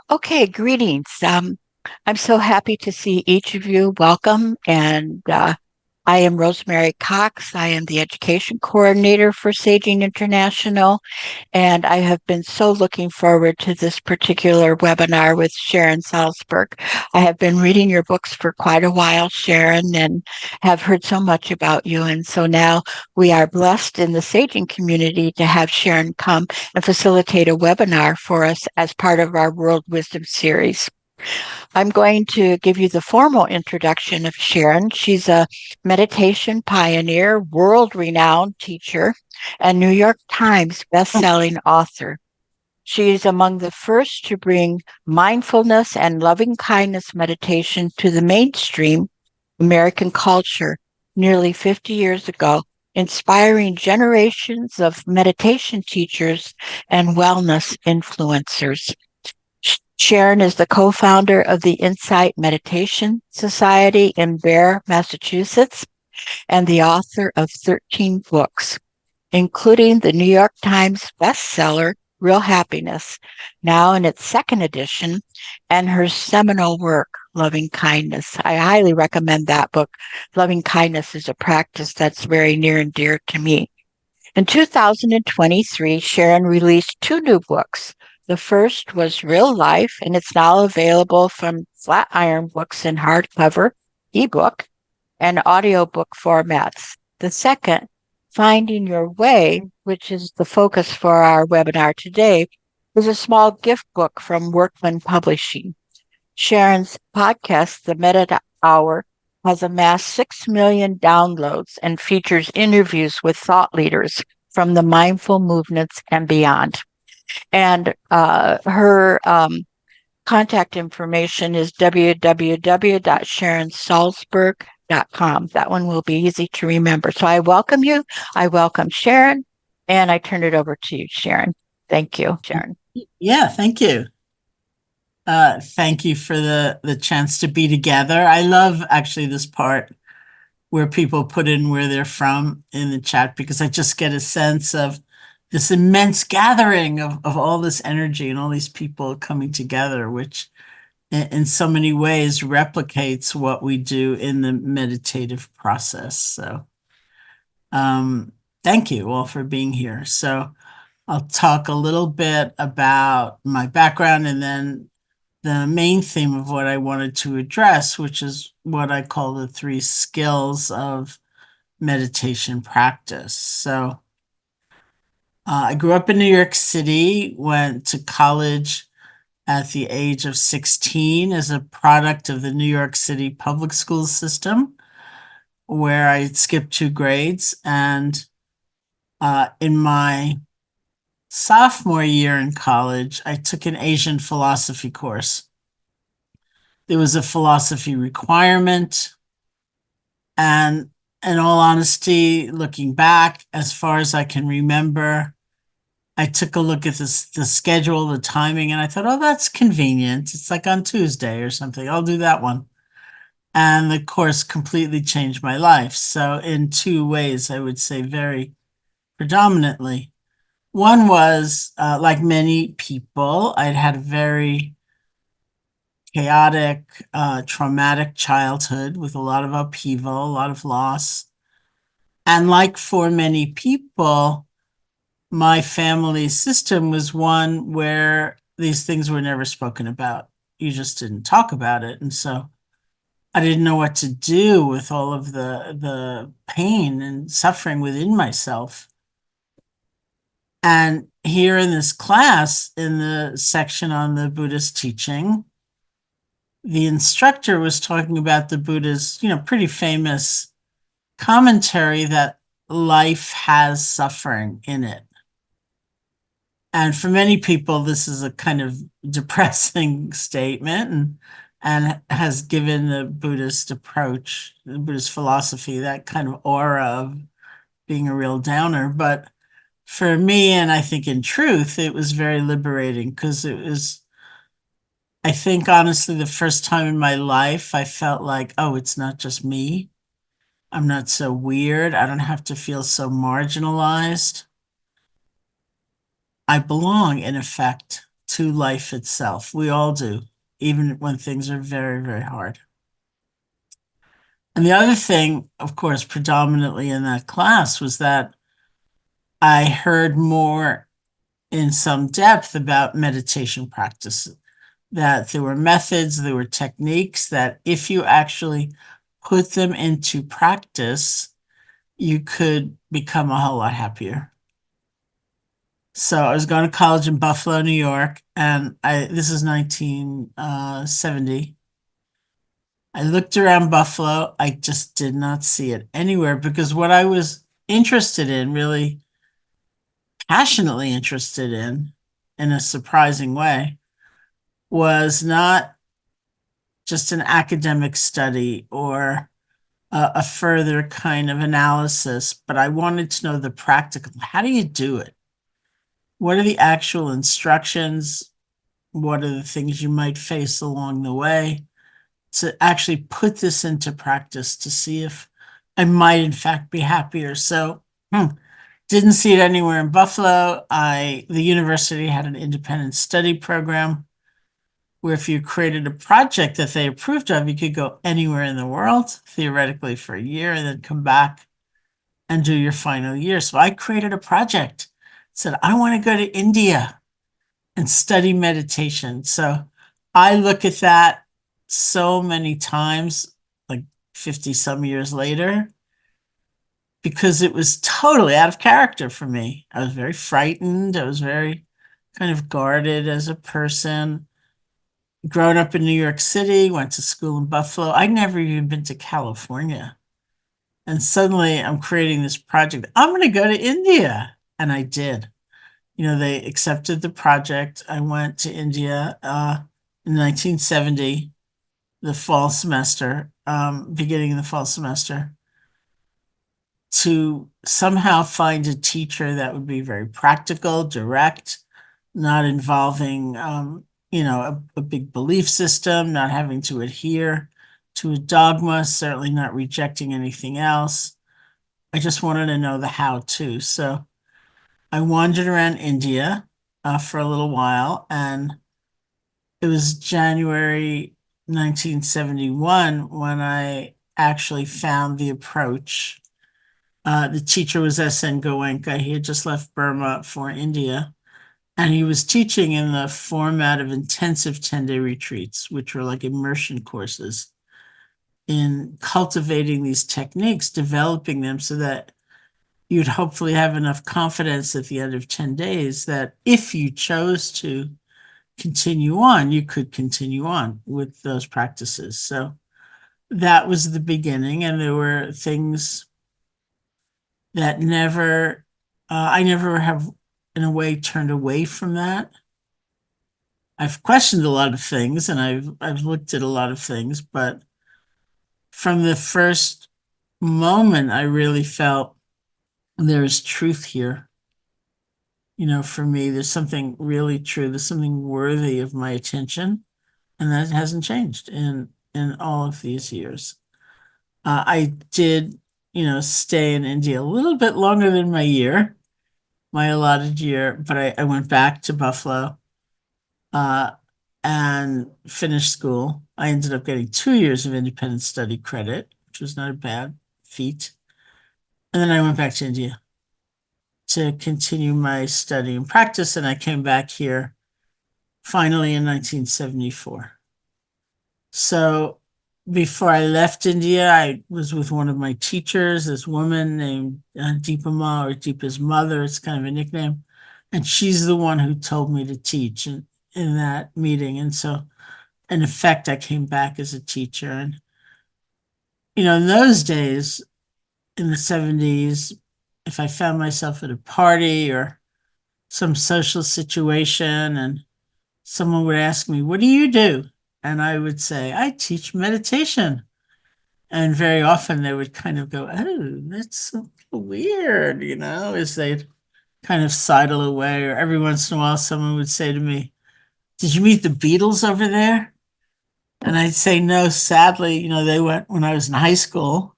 Okay, greetings. I'm so happy to see each of you. Welcome. And I am Rosemary Cox. I am the education coordinator for Saging International. And I have been so looking forward to this particular webinar with Sharon Salzberg. I have been reading your books for quite a while, Sharon, and have heard so much about you. And so now we are blessed in the Saging community to have Sharon come and facilitate a webinar for us as part of our World Wisdom series. I'm going to give you the formal introduction of Sharon. She's a meditation pioneer, world renowned teacher, and New York Times bestselling author. She is among the first to bring mindfulness and loving kindness meditation to the mainstream American culture nearly 50 years ago, inspiring generations of meditation teachers and wellness influencers. Sharon is the co-founder of the Insight Meditation Society in Bear, Massachusetts, and the author of 13 books, including the New York Times bestseller, Real Happiness, now in its second edition, and her seminal work, Loving Kindness. I highly recommend that book. Loving Kindness is a practice that's very near and dear to me. In 2023, Sharon released two new books. The first was Real Life, and it's now available from Flatiron Books in hardcover, ebook, and audiobook formats. The second, Finding Your Way, which is the focus for our webinar today, is a small gift book from Workman Publishing. Sharon's podcast, The Meta Hour, has amassed 6 million downloads and features interviews with thought leaders from the mindful movements and beyond. And her contact information is www.sharonsalzberg.com. That one will be easy to remember. So I welcome you. I welcome Sharon, and I turn it over to you, Sharon. Thank you, Sharon. Yeah, thank you. Thank you for the chance to be together. I love actually this part where people put in where they're from in the chat, because I just get a sense of this immense gathering of all this energy and all these people coming together, which in so many ways replicates what we do in the meditative process. So thank you all for being here. So I'll talk a little bit about my background and then the main theme of what I wanted to address, which is what I call the three skills of meditation practice. So I grew up in New York City, went to college at the age of 16 as a product of the New York City public school system, where I skipped 2 grades. And in my sophomore year in college, I took an Asian philosophy course. There was a philosophy requirement. And in all honesty, looking back, as far as I can remember, I took a look at the schedule, the timing, and I thought, oh, that's convenient. It's like on Tuesday or something. I'll do that one. And the course completely changed my life. So in two ways, I would say very predominantly. One was, like many people, I'd had a very chaotic, traumatic childhood with a lot of upheaval, a lot of loss. And like for many people, my family system was one where these things were never spoken about. You just didn't talk about it. And so I didn't know what to do with all of the pain and suffering within myself. And here in this class, in the section on the Buddhist teaching, the instructor was talking about the Buddha's, pretty famous commentary that life has suffering in it. And for many people, this is a kind of depressing statement and has given the Buddhist approach, the Buddhist philosophy, that kind of aura of being a real downer. But for me, and I think in truth, it was very liberating, because it was, I think, honestly, the first time in my life I felt like, oh, it's not just me. I'm not so weird. I don't have to feel so marginalized. I belong, in effect, to life itself. We all do, even when things are very, very hard. And the other thing, of course, predominantly in that class was that I heard more in some depth about meditation practice, that there were methods, there were techniques that if you actually put them into practice, you could become a whole lot happier. So I was going to college in Buffalo, New York, and this is 1970. I looked around Buffalo. I just did not see it anywhere because what I was interested in, really passionately interested in a surprising way, was not just an academic study or a further kind of analysis, but I wanted to know the practical. How do you do it? What are the actual instructions? What are the things you might face along the way to actually put this into practice to see if I might in fact be happier? So, didn't see it anywhere in Buffalo. The university had an independent study program where if you created a project that they approved of, you could go anywhere in the world, theoretically for a year, and then come back and do your final year. So I created a project, said, I want to go to India and study meditation. So I look at that so many times, like 50 some years later, because it was totally out of character for me. I was very frightened. I was very kind of guarded as a person. Grown up in New York City, went to school in Buffalo. I'd never even been to California. And suddenly I'm creating this project. I'm going to go to India. And I did. They accepted the project. I went to India in 1970, the fall semester, beginning of the fall semester, to somehow find a teacher that would be very practical, direct, not involving, a big belief system, not having to adhere to a dogma, certainly not rejecting anything else. I just wanted to know the how to. So I wandered around India for a little while, and it was January 1971 when I actually found the approach. The teacher was S.N. Goenka. He had just left Burma for India, and he was teaching in the format of intensive 10-day retreats, which were like immersion courses in cultivating these techniques, developing them so that you'd hopefully have enough confidence at the end of 10 days that if you chose to continue on, you could continue on with those practices. So that was the beginning. And there were things that I never have, in a way, turned away from that. I've questioned a lot of things and I've looked at a lot of things, but from the first moment, I really felt there is truth here. For me, there's something really true. There's something worthy of my attention, and that hasn't changed in all of these years. I did, stay in India a little bit longer than my allotted year, but I went back to Buffalo uh, and finished school. I ended up getting 2 years of independent study credit, which was not a bad feat. And then I went back to India to continue my study and practice, and I came back here finally in 1974. So before I left India, I was with one of my teachers, this woman named Deepa Ma, or Deepa's mother. It's kind of a nickname. And she's the one who told me to teach in that meeting. And so, in effect, I came back as a teacher. And, in those days, in the 70s, if I found myself at a party or some social situation and someone would ask me, "What do you do?" And I would say, "I teach meditation." And very often they would kind of go, "Oh, that's so weird," as they'd kind of sidle away. Or every once in a while, someone would say to me, "Did you meet the Beatles over there?" And I'd say, "No, sadly, they went when I was in high school."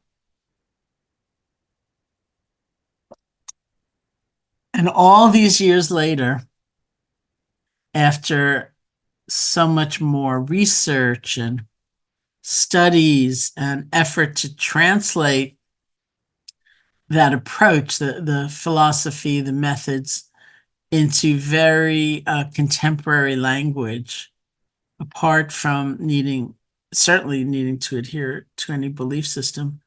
And all these years later, after so much more research and studies and effort to translate that approach, the philosophy, the methods, into very contemporary language, apart from certainly needing to adhere to any belief system.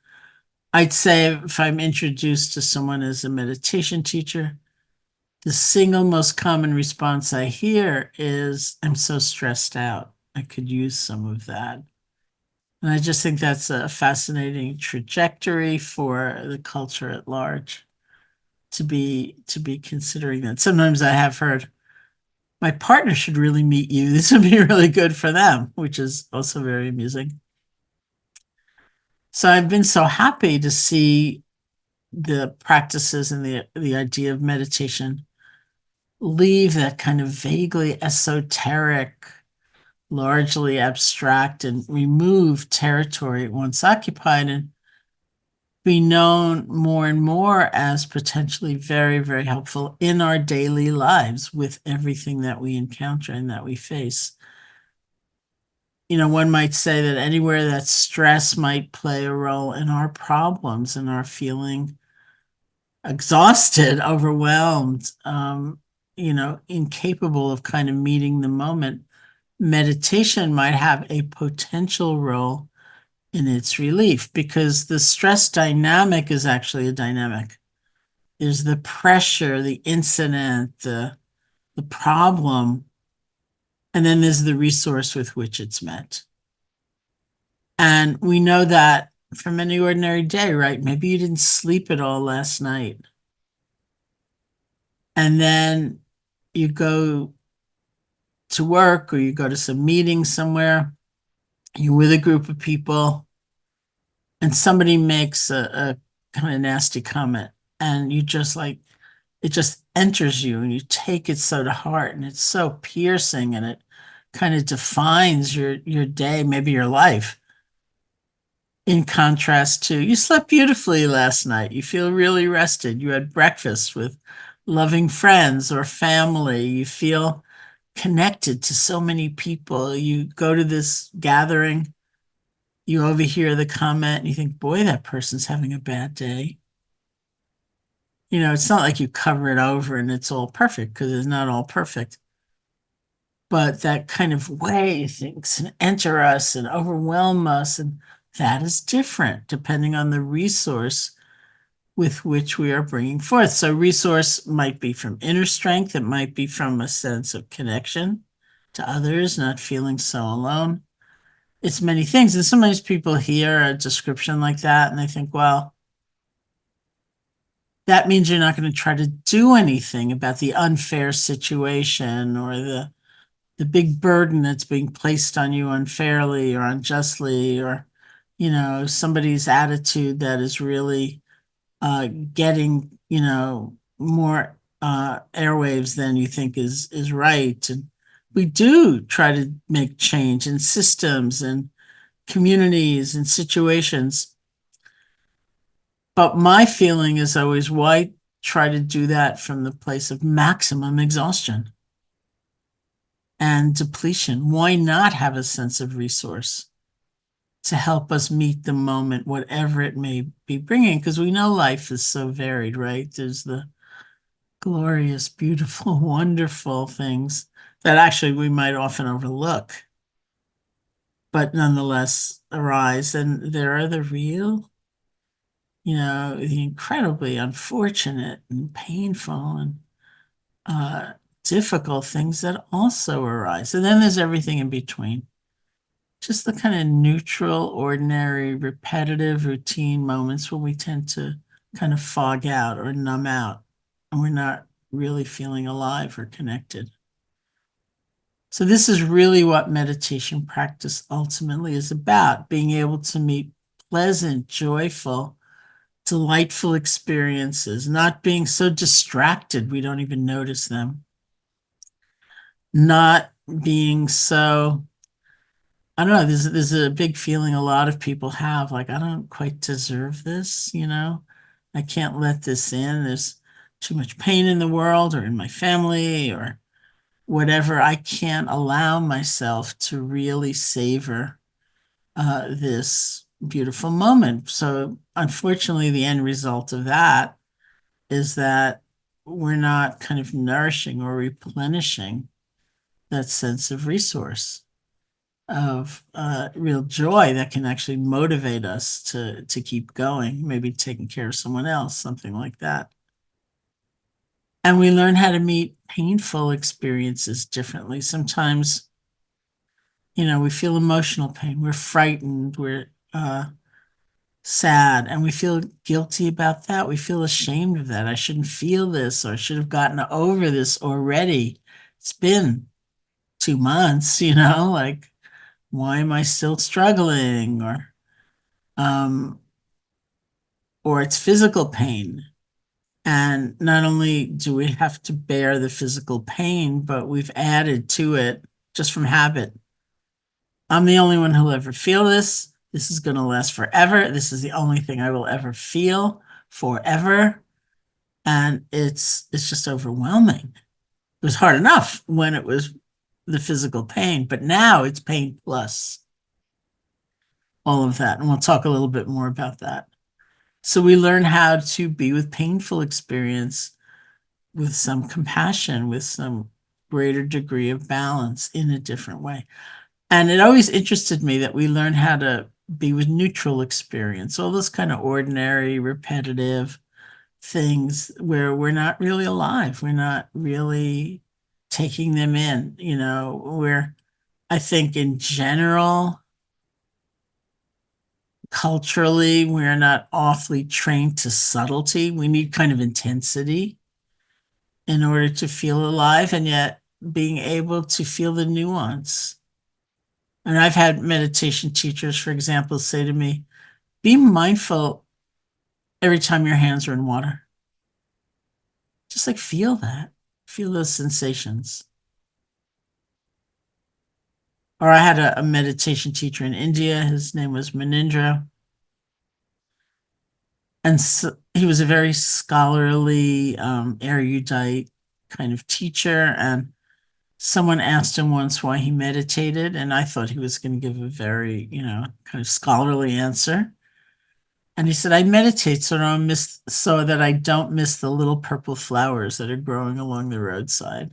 I'd say if I'm introduced to someone as a meditation teacher, the single most common response I hear is, I'm so stressed out. I could use some of that. And I just think that's a fascinating trajectory for the culture at large to be considering that. Sometimes I have heard my partner should really meet you. This would be really good for them, which is also very amusing. So I've been so happy to see the practices and the idea of meditation leave that kind of vaguely esoteric, largely abstract, and remove territory it once occupied and be known more and more as potentially very, very helpful in our daily lives with everything that we encounter and that we face. One might say that anywhere that stress might play a role in our problems and our feeling exhausted, overwhelmed, incapable of kind of meeting the moment, meditation might have a potential role in its relief because the stress dynamic is actually a dynamic. There's the pressure, the incident, the problem, and then there's the resource with which it's met. And we know that from any ordinary day, right? Maybe you didn't sleep at all last night. And then you go to work or you go to some meeting somewhere, you're with a group of people, and somebody makes a kind of nasty comment, and you just like, it just enters you and you take it so to heart, and it's so piercing and it kind of defines your day, maybe your life. In contrast to, you slept beautifully last night. You feel really rested. You had breakfast with loving friends or family. You feel connected to so many people. You go to this gathering, you overhear the comment, and you think, boy, that person's having a bad day. It's not like you cover it over and it's all perfect because it's not all perfect. But that kind of way things can enter us and overwhelm us, and that is different depending on the resource with which we are bringing forth. So resource might be from inner strength. It might be from a sense of connection to others, not feeling so alone. It's many things. And sometimes people hear a description like that and they think, well, that means you're not going to try to do anything about the unfair situation or the big burden that's being placed on you unfairly or unjustly, or somebody's attitude that is really getting more airwaves than you think is right. And we do try to make change in systems and communities and situations, but my feeling is always, why try to do that from the place of maximum exhaustion and depletion? Why not have a sense of resource to help us meet the moment, whatever it may be bringing? Because we know life is so varied, right? There's the glorious, beautiful, wonderful things that actually we might often overlook, but nonetheless arise. And there are the real, the incredibly unfortunate and painful and difficult things that also arise. And then there's everything in between. Just the kind of neutral, ordinary, repetitive, routine moments when we tend to kind of fog out or numb out, and we're not really feeling alive or connected. So this is really what meditation practice ultimately is about, being able to meet pleasant, joyful, delightful experiences, not being so distracted we don't even notice them, not being so, I don't know, there's a big feeling a lot of people have, like, I don't quite deserve this, I can't let this in. There's too much pain in the world or in my family, or whatever, I can't allow myself to really savor this beautiful moment. So, unfortunately, the end result of that is that we're not kind of nourishing or replenishing that sense of resource, of real joy that can actually motivate us to keep going, maybe taking care of someone else, something like that. And we learn how to meet painful experiences differently. Sometimes, we feel emotional pain, we're frightened, we're sad, and we feel guilty about that. We feel ashamed of that. I shouldn't feel this, or I should have gotten over this already. It's been 2 months, like, why am I still struggling? Um, or it's physical pain. And not only do we have to bear the physical pain, but we've added to it just from habit. I'm the only one who'll ever feel this. This is going to last forever. This is the only thing I will ever feel forever. And it's just overwhelming. It was hard enough when it was the physical pain, but now it's pain plus all of that. And we'll talk a little bit more about that. So we learn how to be with painful experience with some compassion, with some greater degree of balance in a different way. And it always interested me that we learn how to be with neutral experience, all those kind of ordinary, repetitive things where we're not really alive. We're not really taking them in, where I think in general, culturally, we're not awfully trained to subtlety. We need kind of intensity in order to feel alive, and yet being able to feel the nuance. And I've had meditation teachers, for example, say to me, be mindful every time your hands are in water. Just like feel that, feel those sensations. Or I had a meditation teacher in India. His name was Manindra. And so he was a very scholarly, erudite kind of teacher. And someone asked him once why he meditated. And I thought he was going to give a very, kind of scholarly answer. And he said, I meditate so that I don't miss the little purple flowers that are growing along the roadside.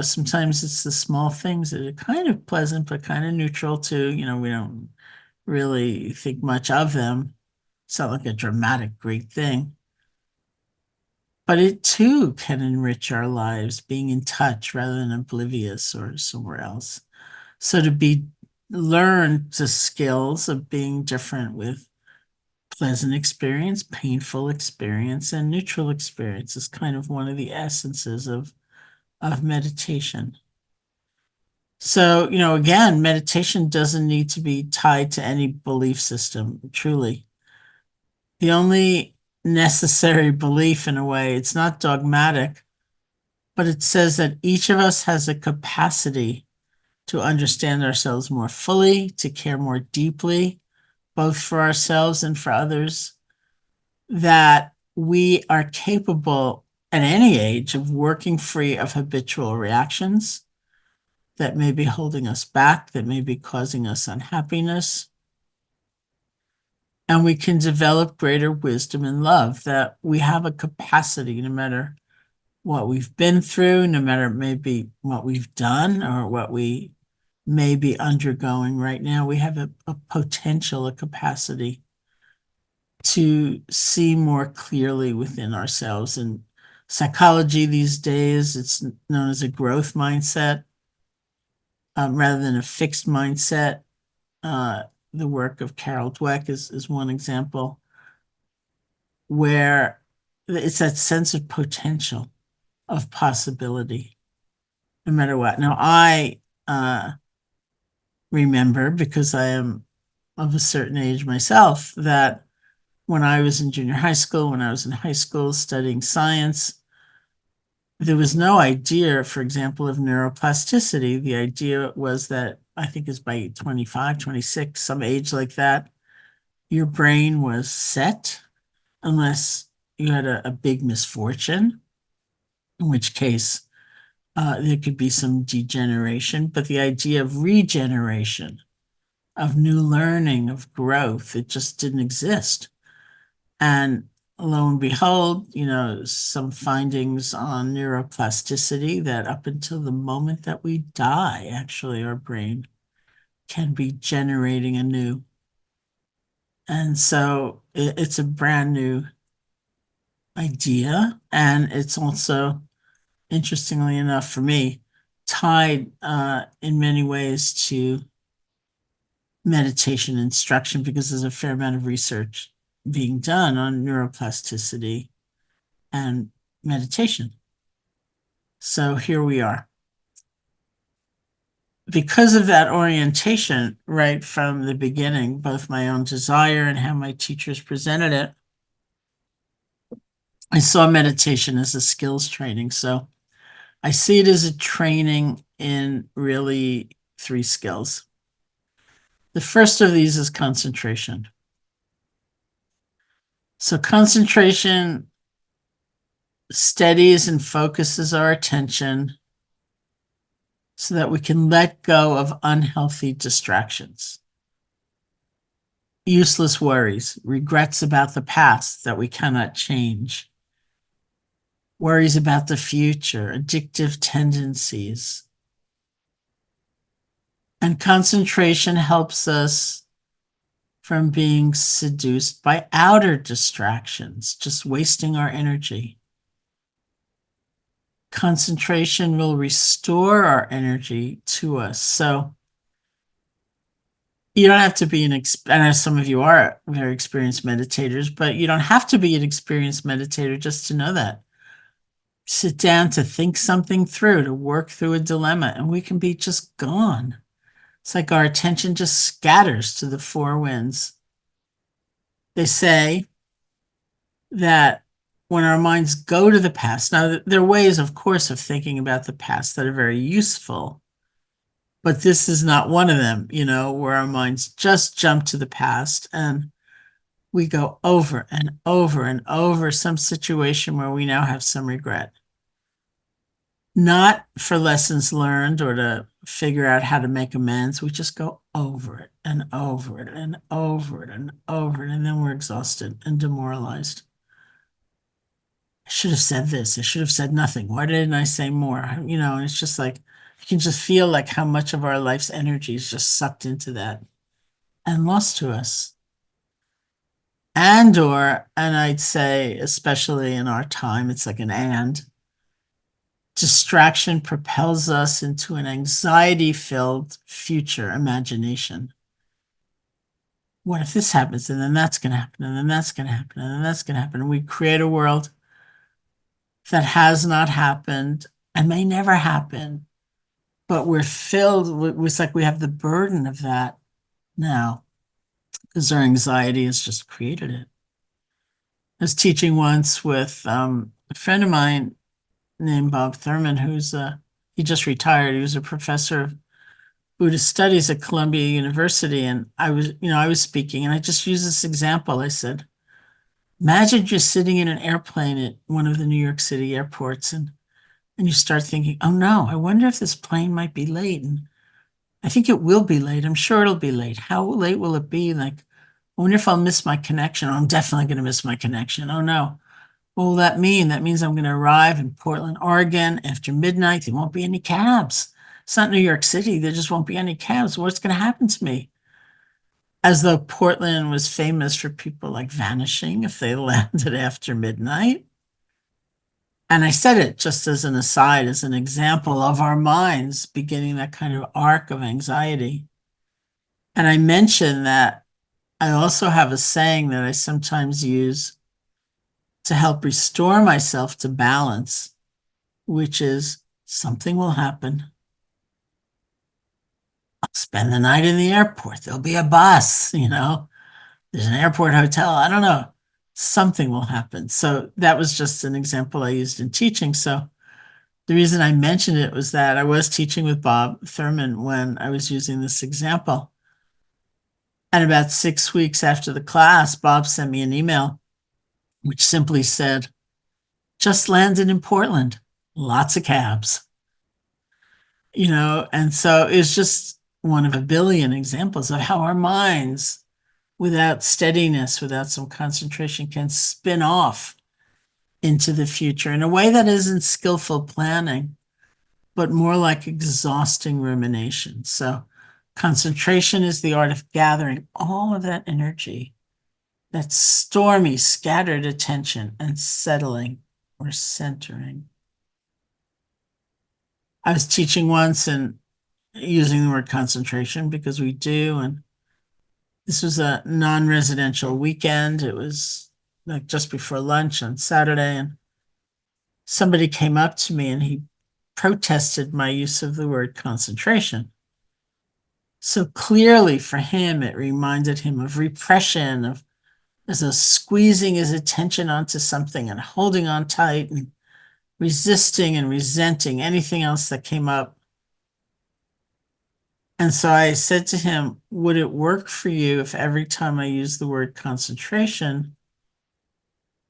Sometimes it's the small things that are kind of pleasant, but kind of neutral too. We don't really think much of them. It's not like a dramatic, great thing. But it too can enrich our lives, being in touch rather than oblivious or somewhere else. So learn the skills of being different with pleasant experience, painful experience, and neutral experience is kind of one of the essences of meditation. So, again, meditation doesn't need to be tied to any belief system, truly. The only necessary belief, in a way, it's not dogmatic, but it says that each of us has a capacity to understand ourselves more fully, to care more deeply, both for ourselves and for others, that we are capable at any age of working free of habitual reactions that may be holding us back, that may be causing us unhappiness. And we can develop greater wisdom and love, that we have a capacity, no matter what we've been through, no matter maybe what we've done or what we may be undergoing right now, we have a potential, a capacity to see more clearly within ourselves. And psychology these days, it's known as a growth mindset, rather than a fixed mindset. Uh, the work of Carol Dweck is one example where it's that sense of potential, of possibility, no matter what. Now, I remember, because I am of a certain age myself, that when I was in junior high school, when I was in high school studying science, there was no idea, for example, of neuroplasticity. The idea was that I think is by 25, 26, some age like that, your brain was set unless you had a big misfortune, in which case There could be some degeneration, but the idea of regeneration, of new learning, of growth, it just didn't exist. And lo and behold, some findings on neuroplasticity that up until the moment that we die, actually, our brain can be generating anew. And so it's a brand new idea. And it's also, interestingly enough, for me, tied in many ways to meditation instruction because there's a fair amount of research being done on neuroplasticity and meditation. So here we are. Because of that orientation right from the beginning, both my own desire and how my teachers presented it, I saw meditation as a skills training. So I see it as a training in really three skills. The first of these is concentration. So concentration steadies and focuses our attention so that we can let go of unhealthy distractions, useless worries, regrets about the past that we cannot change, worries about the future, addictive tendencies. And concentration helps us from being seduced by outer distractions, just wasting our energy. Concentration will restore our energy to us. So you don't have to be I know some of you are very experienced meditators, but you don't have to be an experienced meditator just to know that. Sit down to think something through, to work through a dilemma, and we can be just gone. It's like our attention just scatters to the four winds. They say that when our minds go to the past, now there are ways, of course, of thinking about the past that are very useful, but this is not one of them, where our minds just jump to the past and we go over and over and over some situation where we now have some regret. Not for lessons learned or to figure out how to make amends. We just go over it and over it and over it and over it, and then we're exhausted and demoralized. I should have said this. I should have said nothing. Why didn't I say more? And it's just like, you can just feel like how much of our life's energy is just sucked into that and lost to us. And I'd say, especially in our time, it's like an and. Distraction propels us into an anxiety-filled future imagination. What if this happens? And then that's going to happen. And then that's going to happen. And then that's going to happen. And we create a world that has not happened and may never happen. But we're filled with, it's like we have the burden of that now because our anxiety has just created it. I was teaching once with a friend of mine named Bob Thurman, he just retired. He was a professor of Buddhist studies at Columbia University. And I was speaking and I just used this example. I said, imagine you're sitting in an airplane at one of the New York City airports and you start thinking, oh no, I wonder if this plane might be late. And I think it will be late. I'm sure it'll be late. How late will it be? Like, I wonder if I'll miss my connection. Oh, I'm definitely going to miss my connection. Oh no. What will that mean? That means I'm going to arrive in Portland, Oregon after midnight. There won't be any cabs. It's not New York City. There just won't be any cabs. What's going to happen to me? As though Portland was famous for people like vanishing if they landed after midnight. And I said it just as an aside, as an example of our minds beginning that kind of arc of anxiety. And I mentioned that I also have a saying that I sometimes use to help restore myself to balance, which is something will happen. I'll spend the night in the airport. There'll be a bus, there's an airport hotel. I don't know. Something will happen. So that was just an example I used in teaching. So the reason I mentioned it was that I was teaching with Bob Thurman when I was using this example. And about 6 weeks after the class, Bob sent me an email which simply said, just landed in Portland, lots of cabs. And so it's just one of a billion examples of how our minds, without steadiness, without some concentration, can spin off into the future in a way that isn't skillful planning, but more like exhausting rumination. So concentration is the art of gathering all of that energy, that stormy, scattered attention, and settling or centering. I was teaching once and using the word concentration because we do. And this was a non-residential weekend. It was like just before lunch on Saturday. And somebody came up to me and he protested my use of the word concentration. So clearly for him, it reminded him of repression, of as though squeezing his attention onto something and holding on tight and resisting and resenting anything else that came up. And so I said to him, would it work for you if every time I use the word concentration,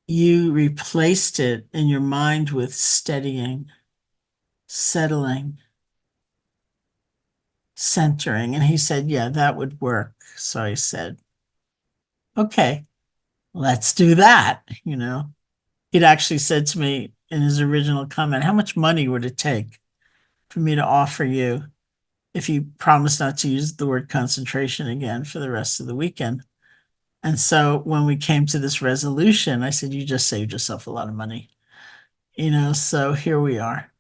you replaced it in your mind with steadying, settling, centering? And he said, yeah, that would work. So I said, okay, let's do that. He'd actually said to me in his original comment, how much money would it take for me to offer you if you promise not to use the word concentration again for the rest of the weekend? And so when we came to this resolution, I said, you just saved yourself a lot of money. So here we are.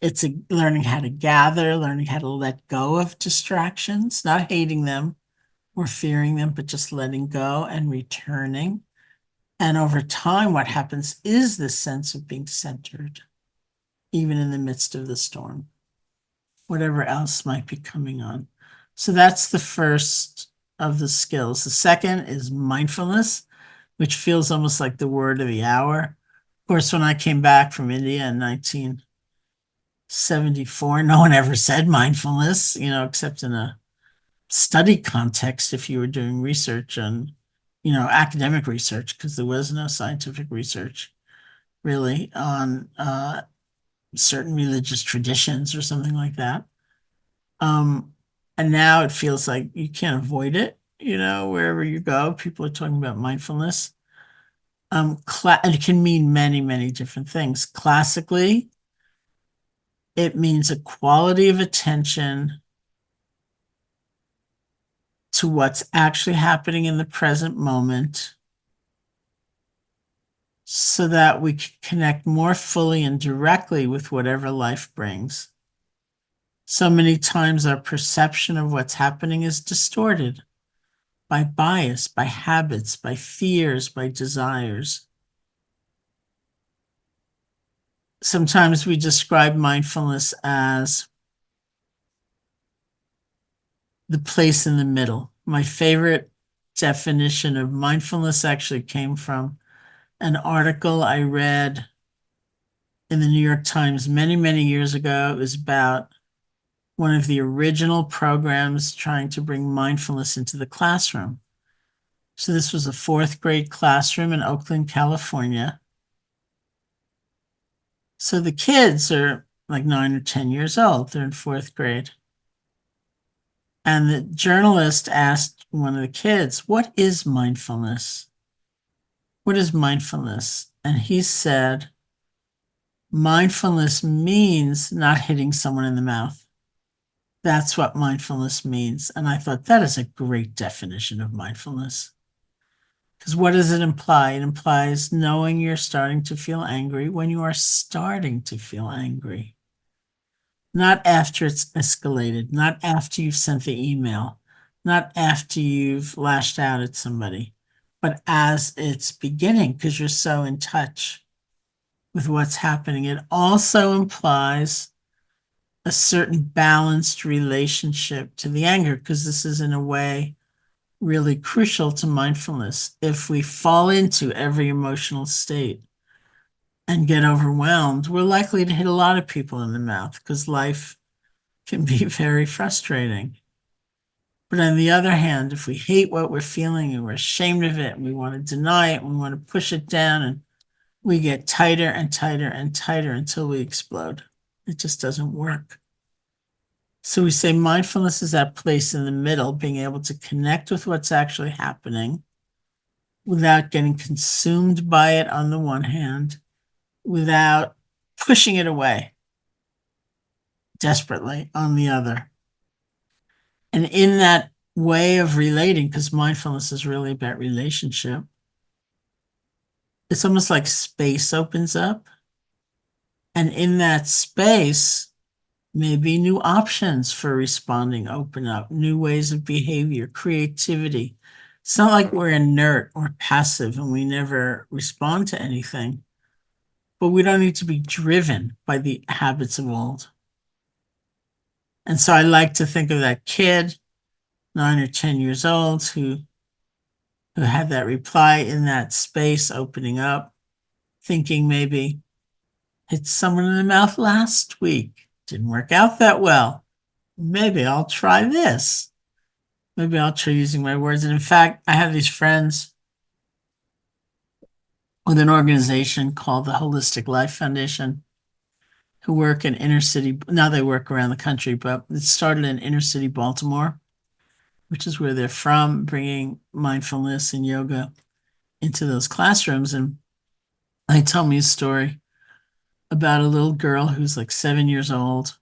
It's learning how to gather, learning how to let go of distractions, not hating them or fearing them, but just letting go and returning. And over time, what happens is this sense of being centered, even in the midst of the storm, whatever else might be coming on. So that's the first of the skills. The second is mindfulness, which feels almost like the word of the hour. Of course, when I came back from India in 1974, no one ever said mindfulness, except in a study context if you were doing research on, academic research, because there was no scientific research really on certain religious traditions or something like that. Um, and now it feels like you can't avoid it, wherever you go, people are talking about mindfulness. And it can mean many, many different things. Classically, it means a quality of attention to what's actually happening in the present moment so that we can connect more fully and directly with whatever life brings. So many times our perception of what's happening is distorted by bias, by habits, by fears, by desires. Sometimes we describe mindfulness as the place in the middle. My favorite definition of mindfulness actually came from an article I read in the New York Times many, many years ago. It was about one of the original programs trying to bring mindfulness into the classroom. So this was a fourth grade classroom in Oakland, California. So the kids are like 9 or 10 years old. They're in fourth grade. And the journalist asked one of the kids, what is mindfulness? What is mindfulness? And he said, mindfulness means not hitting someone in the mouth. That's what mindfulness means. And I thought that is a great definition of mindfulness. Because what does it imply? It implies knowing you're starting to feel angry when you are starting to feel angry. Not after it's escalated, not after you've sent the email, not after you've lashed out at somebody, but as it's beginning, because you're so in touch with what's happening. It also implies a certain balanced relationship to the anger, because this is in a way really crucial to mindfulness. If we fall into every emotional state and get overwhelmed, we're likely to hit a lot of people in the mouth because life can be very frustrating. But on the other hand, if we hate what we're feeling and we're ashamed of it and we want to deny it and we want to push it down, and we get tighter and tighter and tighter until we explode. It just doesn't work. So we say mindfulness is that place in the middle, being able to connect with what's actually happening without getting consumed by it on the one hand, without pushing it away desperately on the other. And in that way of relating, because mindfulness is really about relationship, it's almost like space opens up. And in that space, maybe new options for responding open up, new ways of behavior, creativity. It's not like we're inert or passive and we never respond to anything, but we don't need to be driven by the habits of old. And so I like to think of that kid, 9 or 10 years old, who had that reply in that space opening up, thinking maybe hit someone in the mouth last week. Didn't work out that well. Maybe I'll try this. Maybe I'll try using my words. And in fact, I have these friends with an organization called the Holistic Life Foundation who work in inner city. Now they work around the country, but it started in inner city Baltimore, which is where they're from, bringing mindfulness and yoga into those classrooms. And they tell me a story about a little girl who's like 7 years old.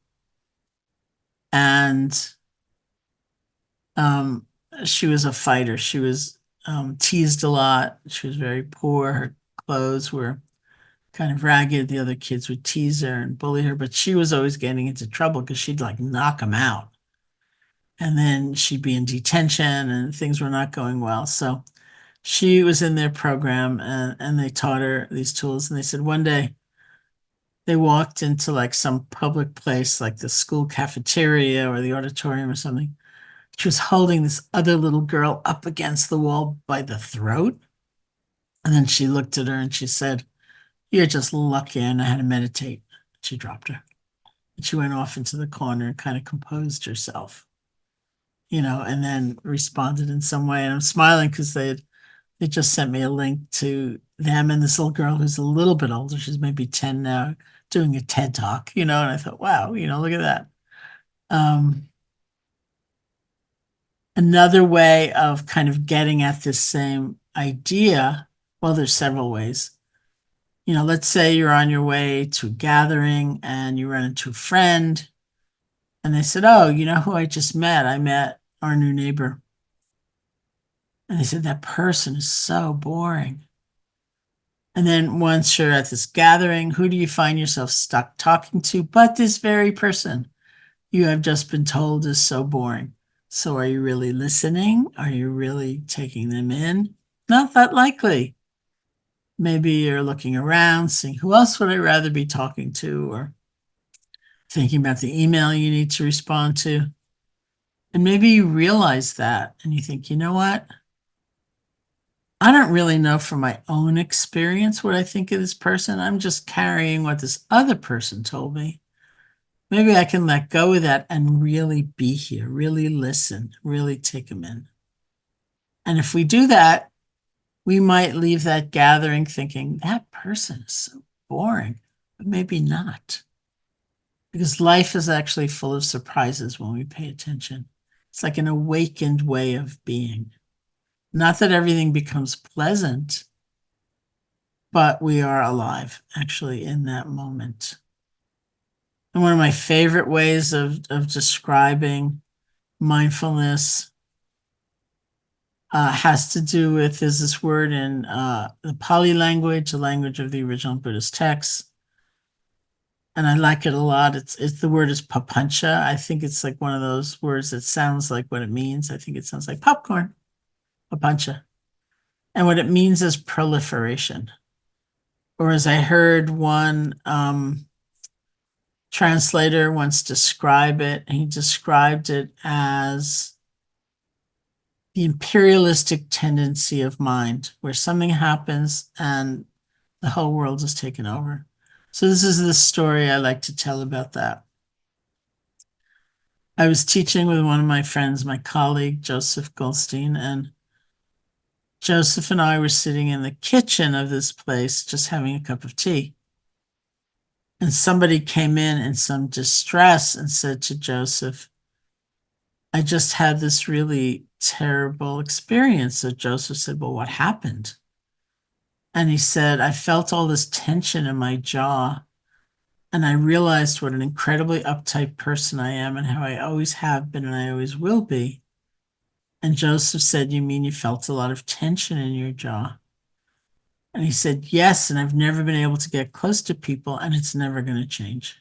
And um, she was a fighter. She was teased a lot. She was very poor. Her clothes were kind of ragged. The other kids would tease her and bully her, but she was always getting into trouble because she'd like knock them out. And then she'd be in detention and things were not going well. So she was in their program and they taught her these tools. And they said one day they walked into like some public place, like the school cafeteria or the auditorium or something. She was holding this other little girl up against the wall by the throat. And then she looked at her and she said, "You're just lucky I know how to meditate." She dropped her. And she went off into the corner and kind of composed herself, and then responded in some way. And I'm smiling because they just sent me a link to them and this little girl who's a little bit older. She's maybe 10 now, doing a TED talk, and I thought, wow, look at that. Um, Another way of kind of getting at this same idea, well, there's several ways. Let's say you're on your way to a gathering and you run into a friend and they said, "Oh, you know who I just met? I met our new neighbor." And they said, "That person is so boring." And then once you're at this gathering, who do you find yourself stuck talking to but this very person you have just been told is so boring? So are you really listening? Are you really taking them in? Not that likely. Maybe you're looking around, seeing who else would I rather be talking to, or thinking about the email you need to respond to. And maybe you realize that and you think, you know what? I don't really know from my own experience what I think of this person. I'm just carrying what this other person told me. Maybe I can let go of that and really be here, really listen, really take them in. And if we do that, we might leave that gathering thinking that person is so boring, but maybe not. Because life is actually full of surprises when we pay attention. It's like an awakened way of being. Not that everything becomes pleasant, but we are alive actually in that moment. And one of my favorite ways of describing mindfulness has to do with, there's this word in the Pali language, the language of the original Buddhist texts. And I like it a lot. It's the word is papancha. I think it's like one of those words that sounds like what it means. I think it sounds like popcorn, papancha. And what it means is proliferation. Or as I heard one translator once describe it, he described it as the imperialistic tendency of mind, where something happens and the whole world is taken over. So this is the story I like to tell about that. I was teaching with one of my friends, my colleague, Joseph Goldstein, and Joseph and I were sitting in the kitchen of this place just having a cup of tea. And somebody came in some distress and said to Joseph, I just had this really terrible experience. So Joseph said, well, what happened? And he said, I felt all this tension in my jaw, and I realized what an incredibly uptight person I am and how I always have been and I always will be. And Joseph said, you mean you felt a lot of tension in your jaw? And he said, yes, and I've never been able to get close to people, and it's never going to change.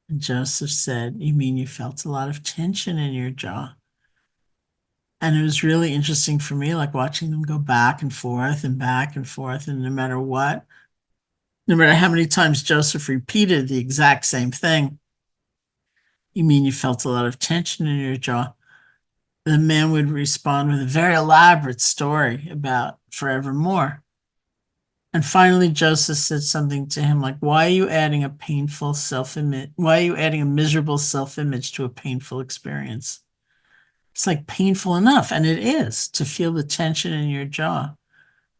And Joseph said, you mean you felt a lot of tension in your jaw? And it was really interesting for me, like watching them go back and forth and back and forth. And no matter what, no matter how many times Joseph repeated the exact same thing, you mean you felt a lot of tension in your jaw? The man would respond with a very elaborate story about forevermore. And finally, Joseph said something to him like, why are you adding a painful self-image? Why are you adding a miserable self-image to a painful experience? It's like painful enough, and it is, to feel the tension in your jaw.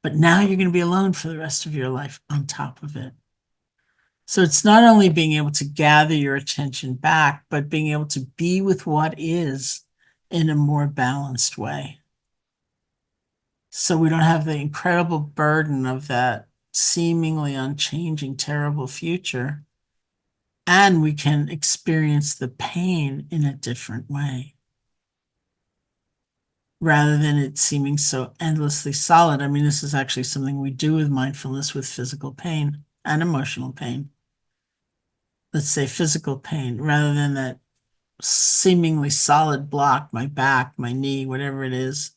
But now you're going to be alone for the rest of your life on top of it. So it's not only being able to gather your attention back, but being able to be with what is in a more balanced way. So we don't have the incredible burden of that seemingly unchanging, terrible future. And we can experience the pain in a different way rather than it seeming so endlessly solid. I mean, this is actually something we do with mindfulness with physical pain and emotional pain. Let's say physical pain, rather than that seemingly solid block, my back, my knee, whatever it is.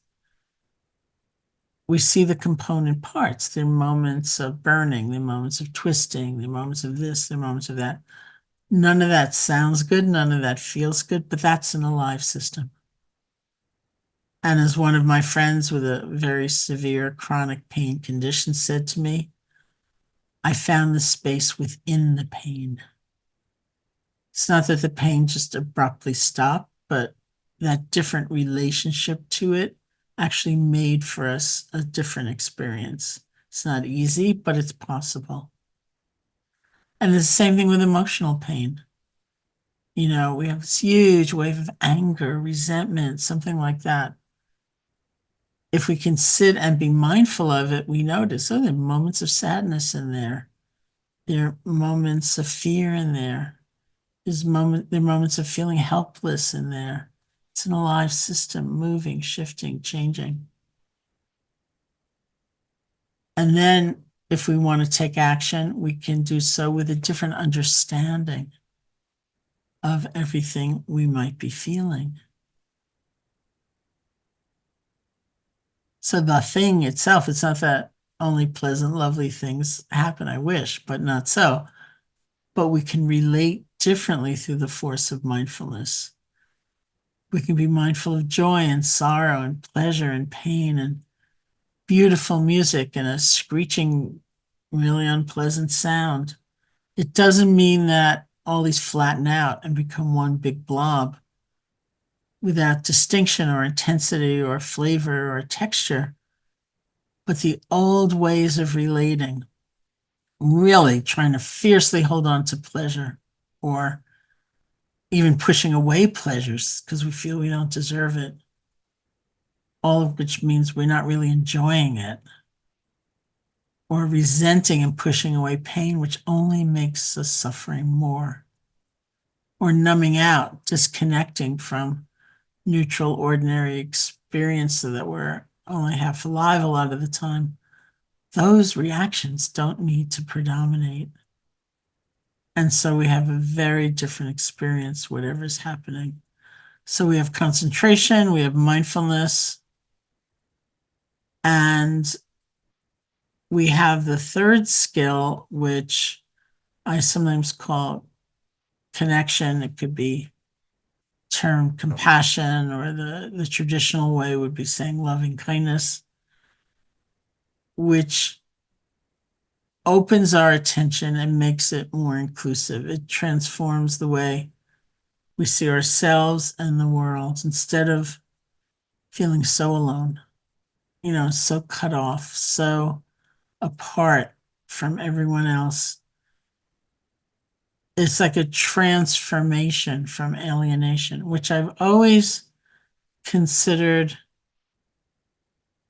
We see the component parts. There are moments of burning, there are moments of twisting, there are moments of this, there are moments of that. None of that sounds good, none of that feels good, but that's an alive system. And as one of my friends with a very severe chronic pain condition said to me, I found the space within the pain. It's not that the pain just abruptly stopped, but that different relationship to it actually made for us a different experience. It's not easy, but it's possible. And it's the same thing with emotional pain. You know, we have this huge wave of anger, resentment, something like that. If we can sit and be mindful of it, we notice, oh, there are moments of sadness in there. There are moments of fear in there. There are moments of feeling helpless in there. It's an alive system, moving, shifting, changing. And then if we want to take action, we can do so with a different understanding of everything we might be feeling. So the thing itself, it's not that only pleasant, lovely things happen, I wish, but not so. But we can relate differently through the force of mindfulness. We can be mindful of joy and sorrow and pleasure and pain and beautiful music and a screeching, really unpleasant sound. It doesn't mean that all these flatten out and become one big blob without distinction or intensity or flavor or texture. But the old ways of relating, really trying to fiercely hold on to pleasure or even pushing away pleasures because we feel we don't deserve it, all of which means we're not really enjoying it, or resenting and pushing away pain, which only makes us suffering more, or numbing out, disconnecting from neutral, ordinary experience so that we're only half alive a lot of the time. Those reactions don't need to predominate. And so we have a very different experience, whatever's happening. So we have concentration, we have mindfulness, and we have the third skill, which I sometimes call connection. It could be termed compassion, or the traditional way would be saying loving kindness, which opens our attention and makes it more inclusive. It transforms the way we see ourselves and the world instead of feeling so alone, so cut off, so apart from everyone else. It's like a transformation from alienation, which I've always considered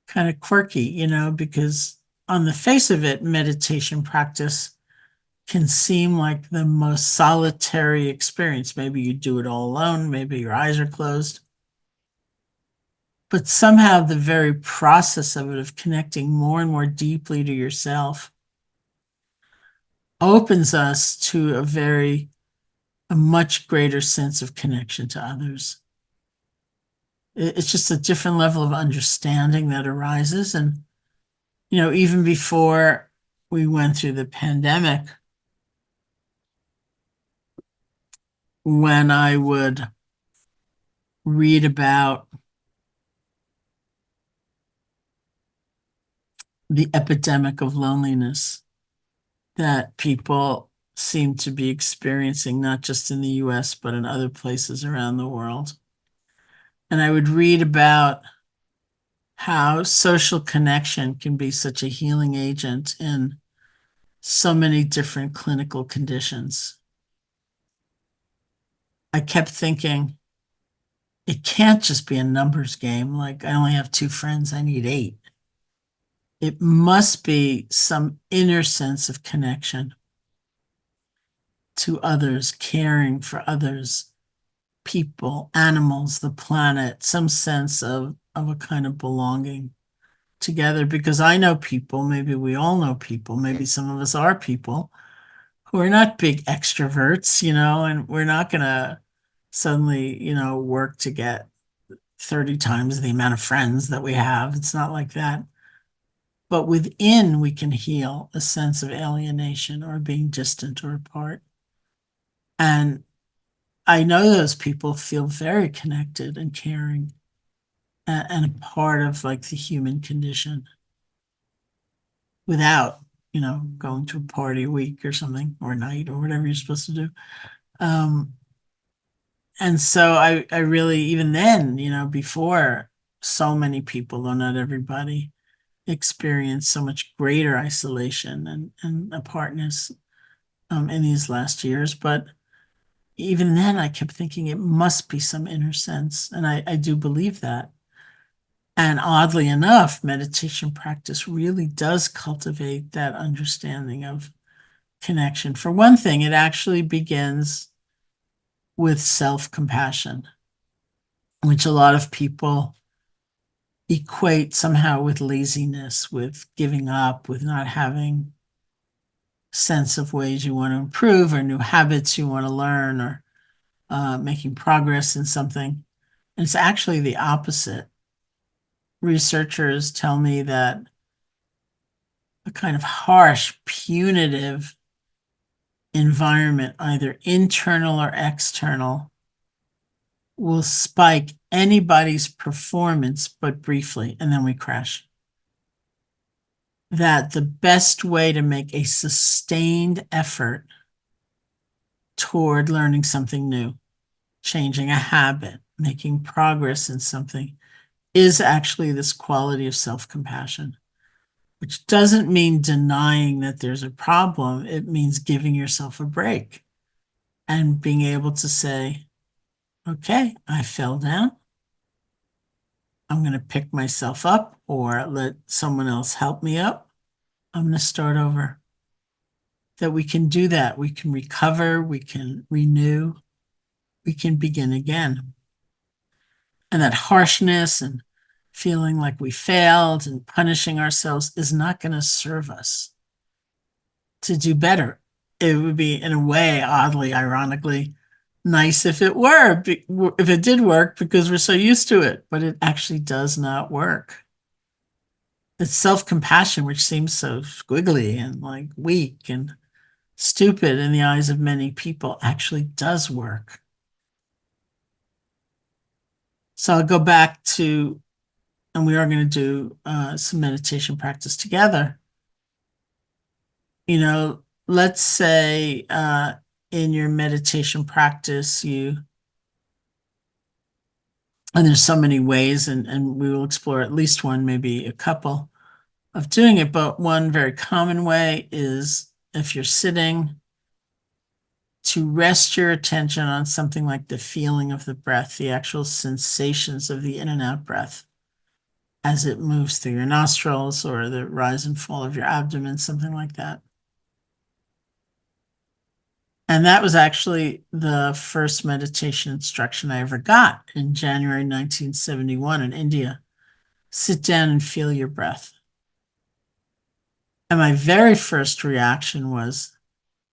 kind of quirky, because on the face of it, meditation practice can seem like the most solitary experience. Maybe you do it all alone, maybe your eyes are closed. But somehow the very process of it, of connecting more and more deeply to yourself, opens us to a much greater sense of connection to others. It's just a different level of understanding that arises. And, even before we went through the pandemic, when I would read about the epidemic of loneliness that people seem to be experiencing, not just in the US, but in other places around the world. And I would read about how social connection can be such a healing agent in so many different clinical conditions. I kept thinking, it can't just be a numbers game. Like, I only have 2 friends, I need 8. It must be some inner sense of connection to others, caring for others, people, animals, the planet, some sense of a kind of belonging together. Because I know people, maybe we all know people, maybe some of us are people who are not big extroverts, and we're not going to suddenly, work to get 30 times the amount of friends that we have. It's not like that. But within, we can heal a sense of alienation or being distant or apart. And I know those people feel very connected and caring and a part of like the human condition without, going to a party a week or something or a night or whatever you're supposed to do. Um, and so I really, even then, before, so many people, though not everybody, experience so much greater isolation and apartness in these last years. But even then, I kept thinking it must be some inner sense. And I do believe that. And oddly enough, meditation practice really does cultivate that understanding of connection. For one thing, it actually begins with self-compassion, which a lot of people equate somehow with laziness, with giving up, with not having sense of ways you want to improve or new habits you want to learn or making progress in something. And it's actually the opposite. Researchers tell me that a kind of harsh, punitive environment, either internal or external, will spike anybody's performance but briefly, and then we crash. That the best way to make a sustained effort toward learning something new, changing a habit, making progress in something, is actually this quality of self-compassion, which doesn't mean denying that there's a problem. It means giving yourself a break and being able to say, okay, I fell down. I'm going to pick myself up or let someone else help me up. I'm going to start over. That we can do that. We can recover. We can renew. We can begin again. And that harshness and feeling like we failed and punishing ourselves is not going to serve us to do better. It would be, in a way, oddly, ironically, nice if it were, if it did work, because we're so used to it, but it actually does not work. It's self-compassion, which seems so squiggly and like weak and stupid in the eyes of many people, actually does work. So I'll go back to, and we are going to do some meditation practice together. Let's say in your meditation practice, and there's so many ways, and we will explore at least one, maybe a couple of doing it. But one very common way is if you're sitting, to rest your attention on something like the feeling of the breath, the actual sensations of the in and out breath as it moves through your nostrils or the rise and fall of your abdomen, something like that. And that was actually the first meditation instruction I ever got in January 1971 in India. Sit down and feel your breath. And my very first reaction was,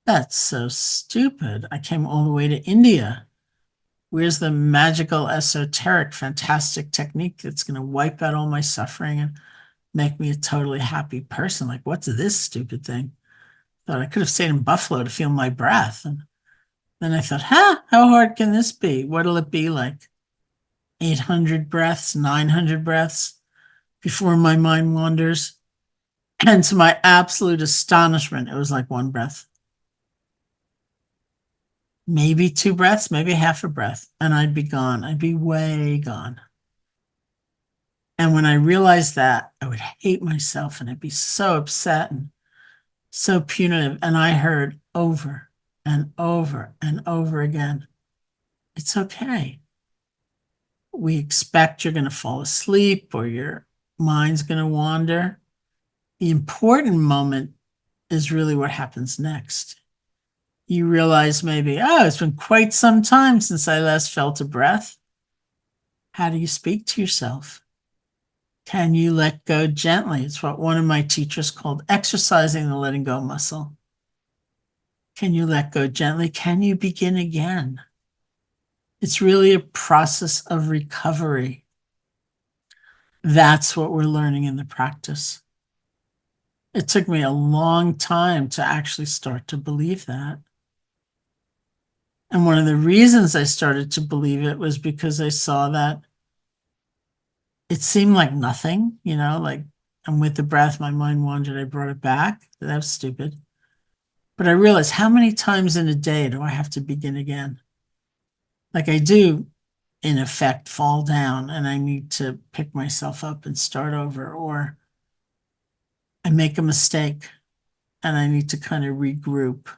that's so stupid. I came all the way to India. Where's the magical, esoteric, fantastic technique that's going to wipe out all my suffering and make me a totally happy person? Like, what's this stupid thing? Thought I could have stayed in Buffalo to feel my breath. And then I thought, how hard can this be? What'll it be like? 800 breaths, 900 breaths before my mind wanders. And to my absolute astonishment, it was like one breath. Maybe two breaths, maybe half a breath, and I'd be gone. I'd be way gone. And when I realized that, I would hate myself and I'd be so upset and so punitive. And I heard over and over and over again, it's okay. We expect you're going to fall asleep or your mind's going to wander. The important moment is really what happens next. You realize maybe, it's been quite some time since I last felt a breath. How do you speak to yourself? Can you let go gently? It's what one of my teachers called exercising the letting go muscle. Can you let go gently? Can you begin again? It's really a process of recovery. That's what we're learning in the practice. It took me a long time to actually start to believe that. And one of the reasons I started to believe it was because I saw that it seemed like nothing, like and with the breath, my mind wandered, I brought it back. That was stupid. But I realized, how many times in a day do I have to begin again? Like I do, in effect, fall down and I need to pick myself up and start over, or I make a mistake and I need to kind of regroup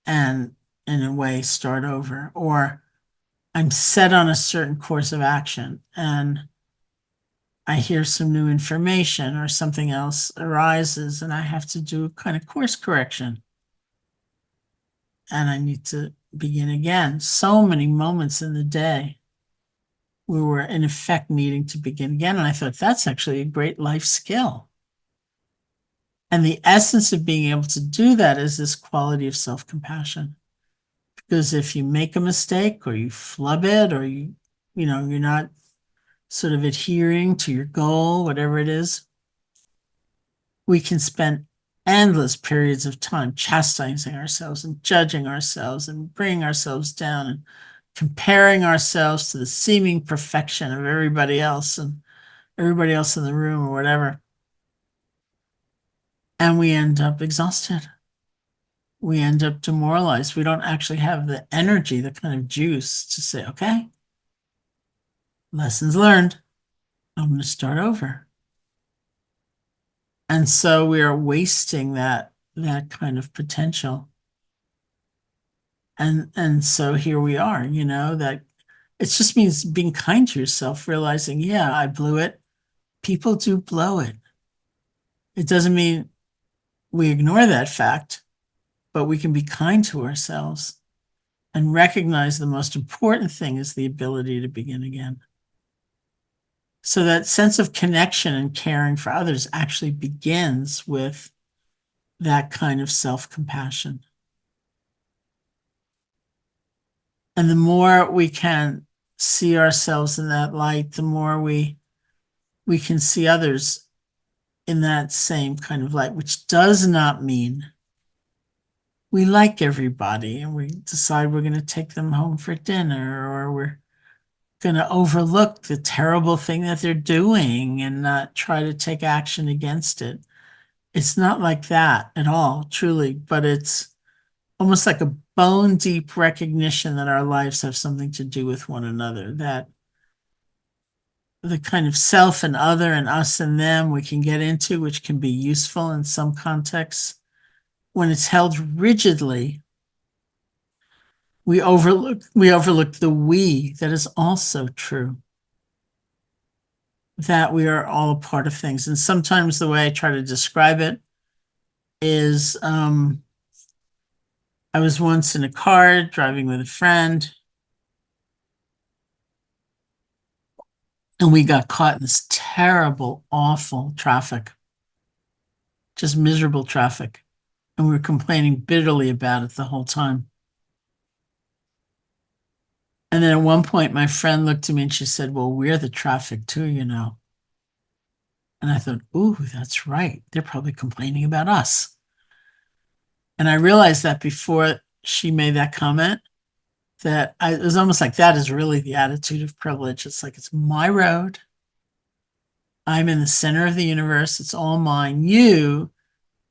and in a way start over, or I'm set on a certain course of action and I hear some new information or something else arises and I have to do a kind of course correction and I need to begin again. So many moments in the day we were in effect needing to begin again. And I thought that's actually a great life skill. And the essence of being able to do that is this quality of self-compassion. Because if you make a mistake or you flub it or you're not sort of adhering to your goal, whatever it is, we can spend endless periods of time chastising ourselves and judging ourselves and bringing ourselves down and comparing ourselves to the seeming perfection of everybody else and everybody else in the room or whatever. And we end up exhausted. We end up demoralized. We don't actually have the energy, the kind of juice to say, okay, lessons learned. I'm going to start over. And so we are wasting that kind of potential. And so here we are, that it just means being kind to yourself, realizing, yeah, I blew it. People do blow it. It doesn't mean we ignore that fact, but we can be kind to ourselves and recognize the most important thing is the ability to begin again. So that sense of connection and caring for others actually begins with that kind of self-compassion. And the more we can see ourselves in that light, the more we can see others in that same kind of light, which does not mean we like everybody and we decide we're going to take them home for dinner, or we're going to overlook the terrible thing that they're doing and not try to take action against it. It's not like that at all, truly, but it's almost like a bone deep recognition that our lives have something to do with one another, that the kind of self and other and us and them we can get into, which can be useful in some contexts, when it's held rigidly, we overlook the we that is also true, that we are all a part of things. And sometimes the way I try to describe it is I was once in a car driving with a friend, and we got caught in this terrible, awful traffic, just miserable traffic. And we were complaining bitterly about it the whole time. And then at one point, my friend looked at me and she said, "Well, we're the traffic too, you know." And I thought, "Ooh, that's right. They're probably complaining about us." And I realized that before she made that comment, it was almost like that is really the attitude of privilege. It's like, it's my road. I'm in the center of the universe. It's all mine. You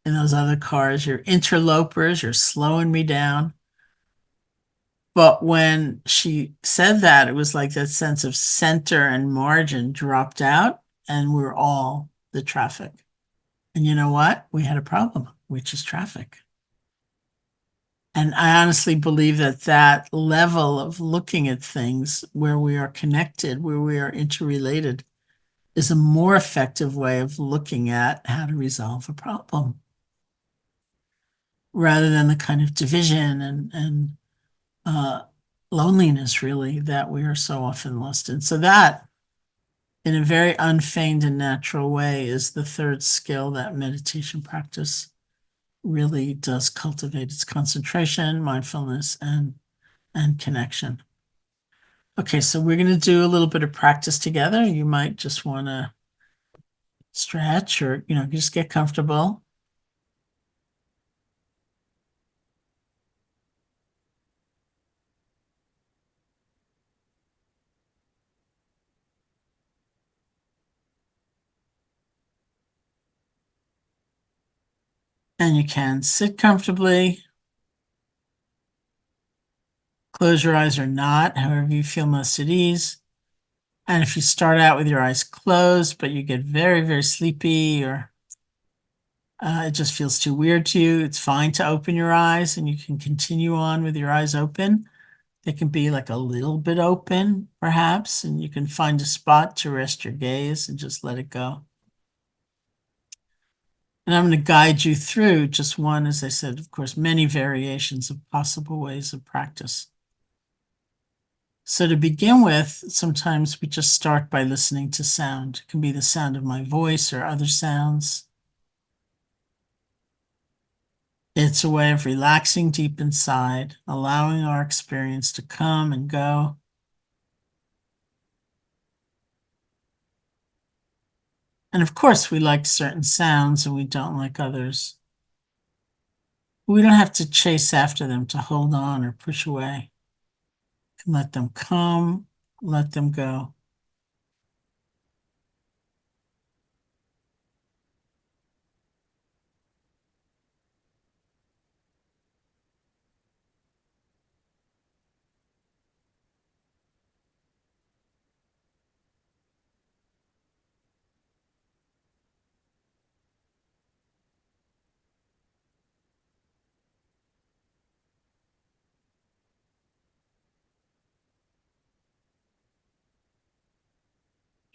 and those other cars, you're interlopers. You're slowing me down. But when she said that, it was like that sense of center and margin dropped out, and we're all the traffic. And you know what? We had a problem, which is traffic. And I honestly believe that that level of looking at things where we are connected, where we are interrelated, is a more effective way of looking at how to resolve a problem rather than the kind of division and uh, loneliness, really, that we are so often lost in. So that, in a very unfeigned and natural way, is the third skill that meditation practice really does cultivate. It's concentration, mindfulness, and connection. Okay, so we're going to do a little bit of practice together. You might just want to stretch or, just get comfortable. And you can sit comfortably, close your eyes or not, however you feel most at ease. And if you start out with your eyes closed, but you get very, very sleepy, or it just feels too weird to you, it's fine to open your eyes and you can continue on with your eyes open. They can be like a little bit open, perhaps, and you can find a spot to rest your gaze and just let it go. And I'm going to guide you through just one, as I said, of course, many variations of possible ways of practice. So to begin with, sometimes we just start by listening to sound. It can be the sound of my voice or other sounds. It's a way of relaxing deep inside, allowing our experience to come and go. And of course, we like certain sounds and we don't like others. We don't have to chase after them, to hold on or push away. Let them come, let them go.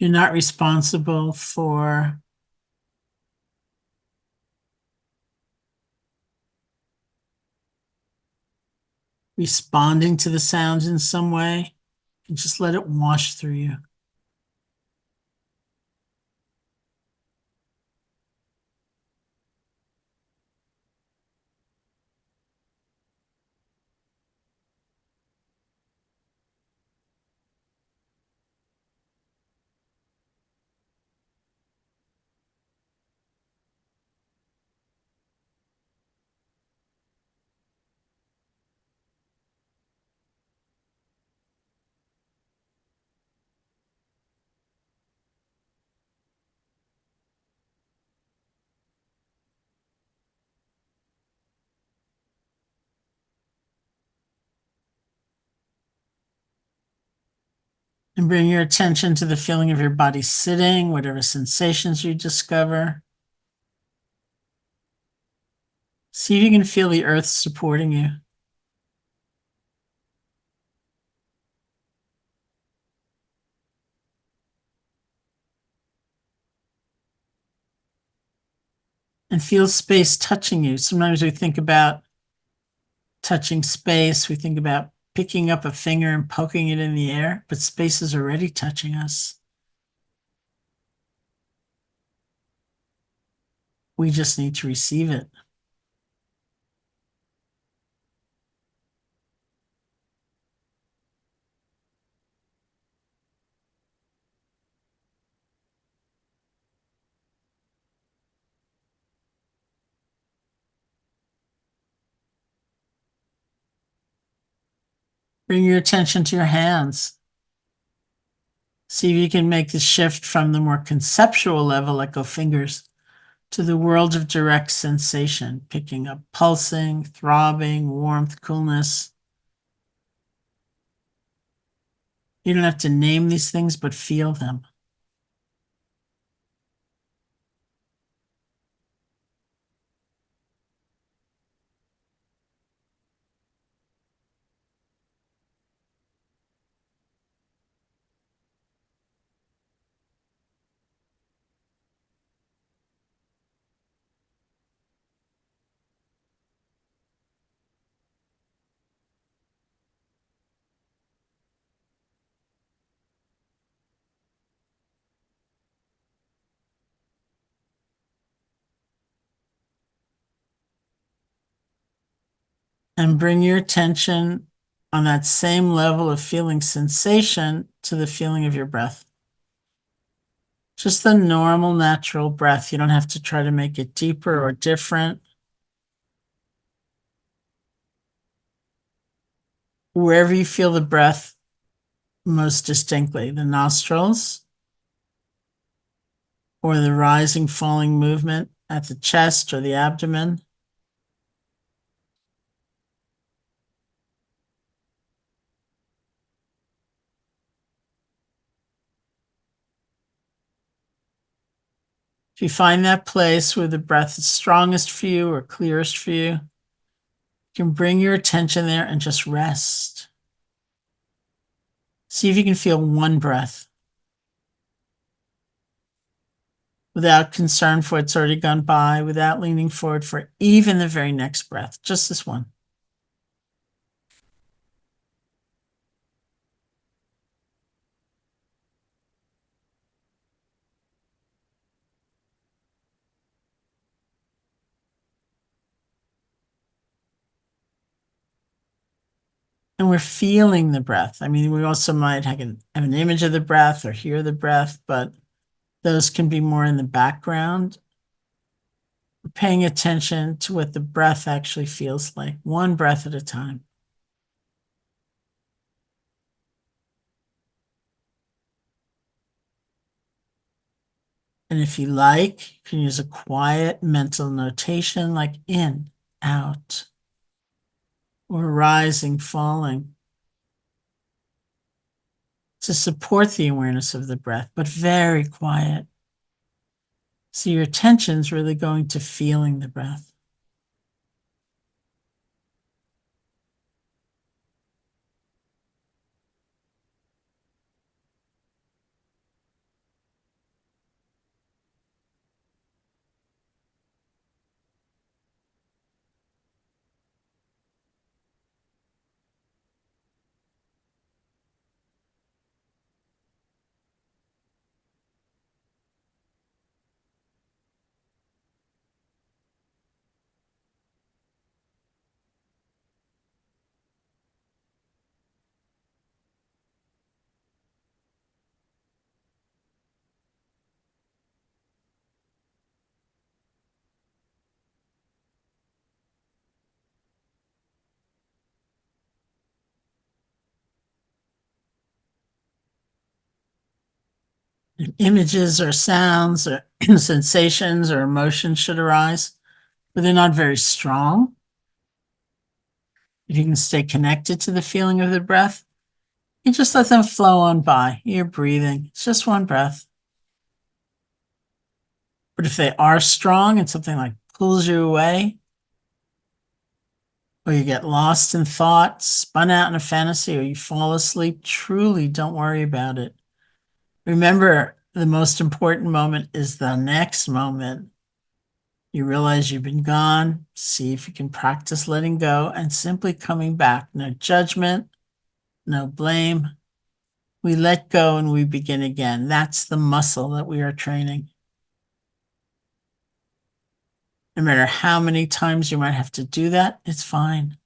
You're not responsible for responding to the sounds in some way. And just let it wash through you. And bring your attention to the feeling of your body sitting, whatever sensations you discover. See if you can feel the earth supporting you. and feel space touching you. Sometimes we think about touching space, we think about picking up a finger and poking it in the air, but space is already touching us. We just need to receive it. Bring your attention to your hands. See if you can make the shift from the more conceptual level, let go fingers, to the world of direct sensation, picking up pulsing, throbbing, warmth, coolness. You don't have to name these things, but feel them. And bring your attention on that same level of feeling sensation to the feeling of your breath. Just the normal, natural breath. You don't have to try to make it deeper or different. Wherever you feel the breath most distinctly, the nostrils or the rising, falling movement at the chest or the abdomen. If you find that place where the breath is strongest for you or clearest for you, you can bring your attention there and just rest. See if you can feel one breath without concern for what's already gone by, without leaning forward for even the very next breath, just this one. And we're feeling the breath. I mean, we also might have an image of the breath or hear the breath, but those can be more in the background. We're paying attention to what the breath actually feels like, one breath at a time. And if you like, you can use a quiet mental notation like in, out, or rising, falling to support the awareness of the breath, but very quiet. So your attention's really going to feeling the breath. Images or sounds or sensations or emotions should arise, but they're not very strong. If you can stay connected to the feeling of the breath, you just let them flow on by. You're breathing. It's just one breath. But if they are strong and something like pulls you away, or you get lost in thought, spun out in a fantasy, or you fall asleep, truly don't worry about it. Remember, the most important moment is the next moment. You realize you've been gone. See if you can practice letting go and simply coming back. No judgment, no blame. We let go and we begin again. That's the muscle that we are training. No matter how many times you might have to do that, it's fine.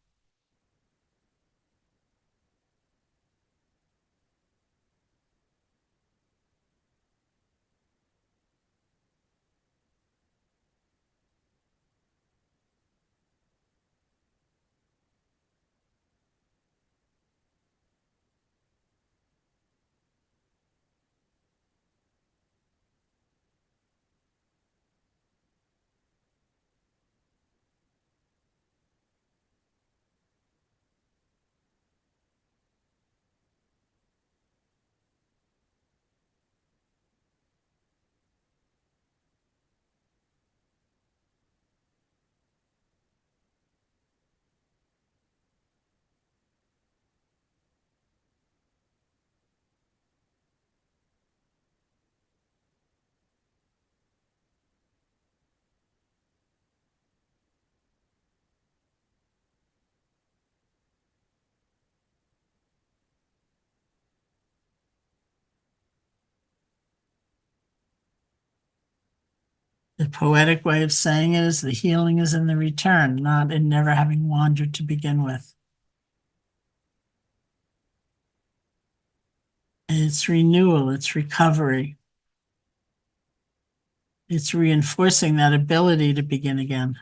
The poetic way of saying it is the healing is in the return, not in never having wandered to begin with. It's renewal, it's recovery, it's reinforcing that ability to begin again.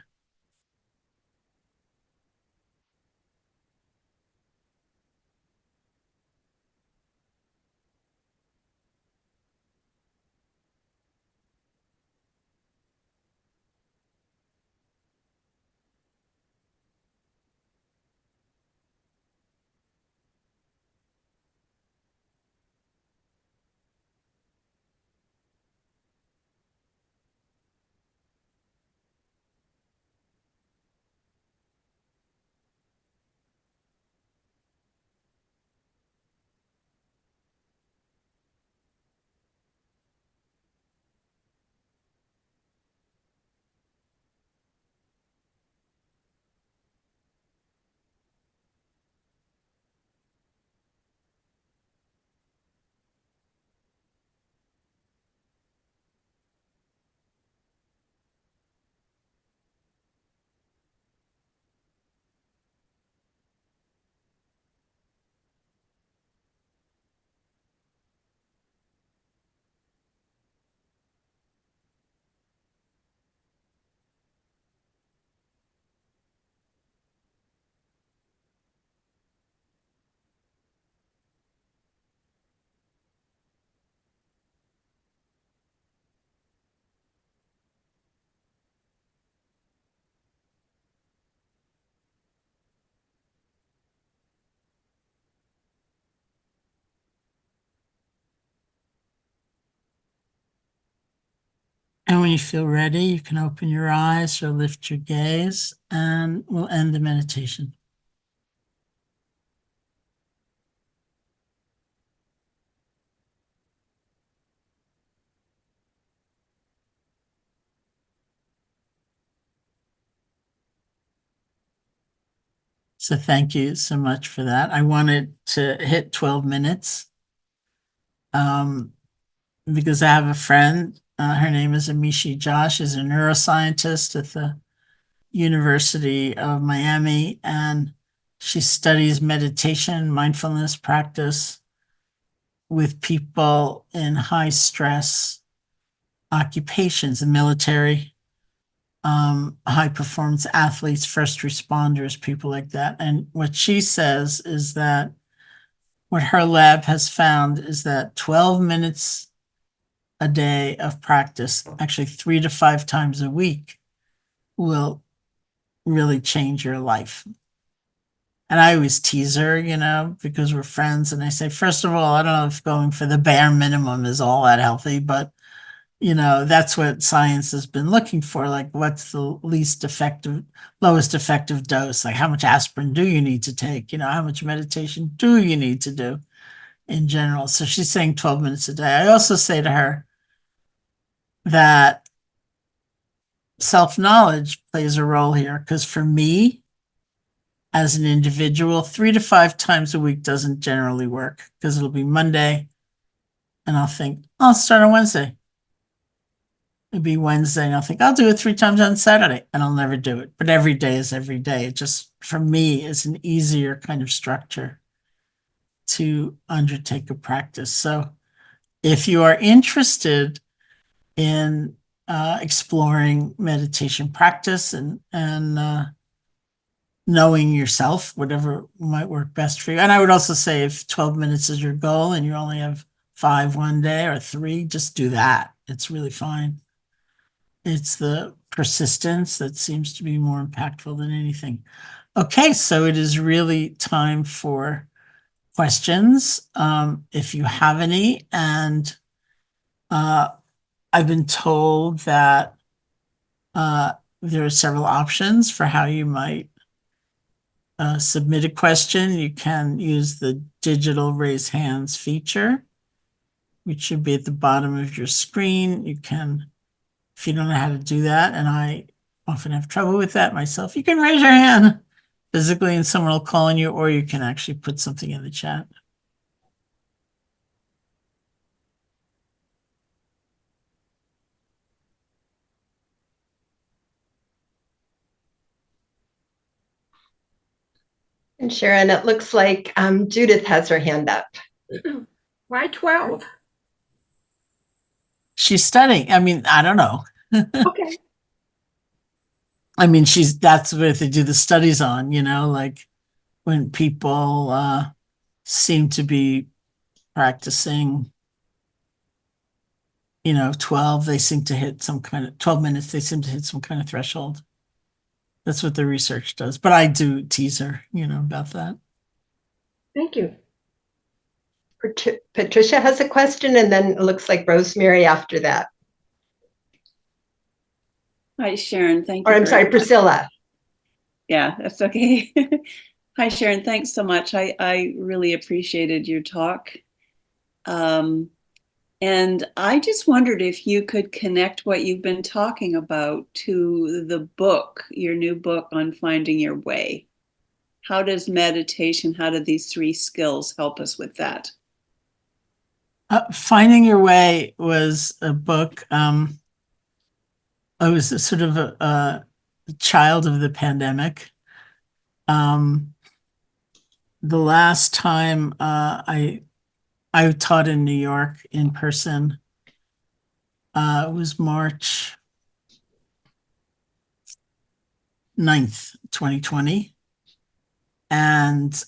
And when you feel ready, you can open your eyes or lift your gaze, and we'll end the meditation. So thank you so much for that. I wanted to hit 12 minutes um, because I have a friend. Her name is Amishi Josh. She's a neuroscientist at the University of Miami, and she studies meditation, mindfulness practice with people in high stress occupations, the military, high performance athletes, first responders, people like that. And what she says is that what her lab has found is that 12 minutes a day of practice, actually 3 to 5 times a week, will really change your life. And I always tease her, because we're friends. And I say, first of all, I don't know if going for the bare minimum is all that healthy, but that's what science has been looking for. Like, what's the lowest effective dose? Like, how much aspirin do you need to take? How much meditation do you need to do in general? So she's saying 12 minutes a day. I also say to her that self-knowledge plays a role here, because for me, as an individual, 3 to 5 times a week doesn't generally work, because it'll be Monday and I'll think, I'll start on Wednesday. It'll be Wednesday and I'll think, I'll do it 3 times on Saturday, and I'll never do it. But every day is every day. It just, for me, is an easier kind of structure to undertake a practice. So if you are interested in exploring meditation practice and knowing yourself, whatever might work best for you. And I would also say if 12 minutes is your goal and you only have 5 one day or 3, just do that. It's really fine. It's the persistence that seems to be more impactful than anything. Okay, so it is really time for questions, if you have any. And I've been told that there are several options for how you might submit a question. You can use the digital raise hands feature, which should be at the bottom of your screen. You can, if you don't know how to do that, and I often have trouble with that myself, you can raise your hand physically and someone will call on you, or you can actually put something in the chat. And Sharon, it looks like Judith has her hand up. Why 12? She's studying. I mean, I don't know. Okay. I mean, that's what they do the studies on, like when people seem to be practicing, 12, they seem to hit some kind of 12 minutes, they seem to hit some kind of threshold. That's what the research does. But I do tease her, about that. Thank you. Patricia has a question, and then it looks like Rosemary after that. Hi, Sharon. Thank you. Or I'm sorry, Priscilla. Yeah, that's okay. Hi, Sharon. Thanks so much. I really appreciated your talk. And I just wondered if you could connect what you've been talking about to the book, your new book on finding your way. How does meditation, how do these 3 skills help us with that? Finding Your Way was a book. I was a sort of a child of the pandemic. The last time I taught in New York in person was March 9th, 2020. And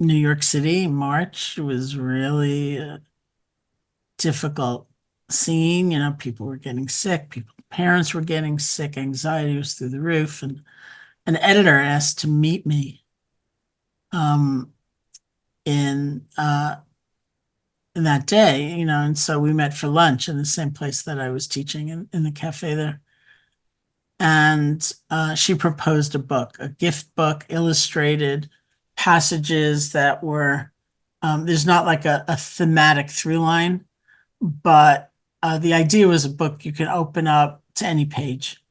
New York City, March was really a difficult scene. People were getting sick, parents were getting sick, anxiety was through the roof. And an editor asked to meet me in that day, and so we met for lunch in the same place that I was teaching in the cafe there. And she proposed a book, a gift book, illustrated passages that were, there's not like a thematic through line, but the idea was a book you can open up to any page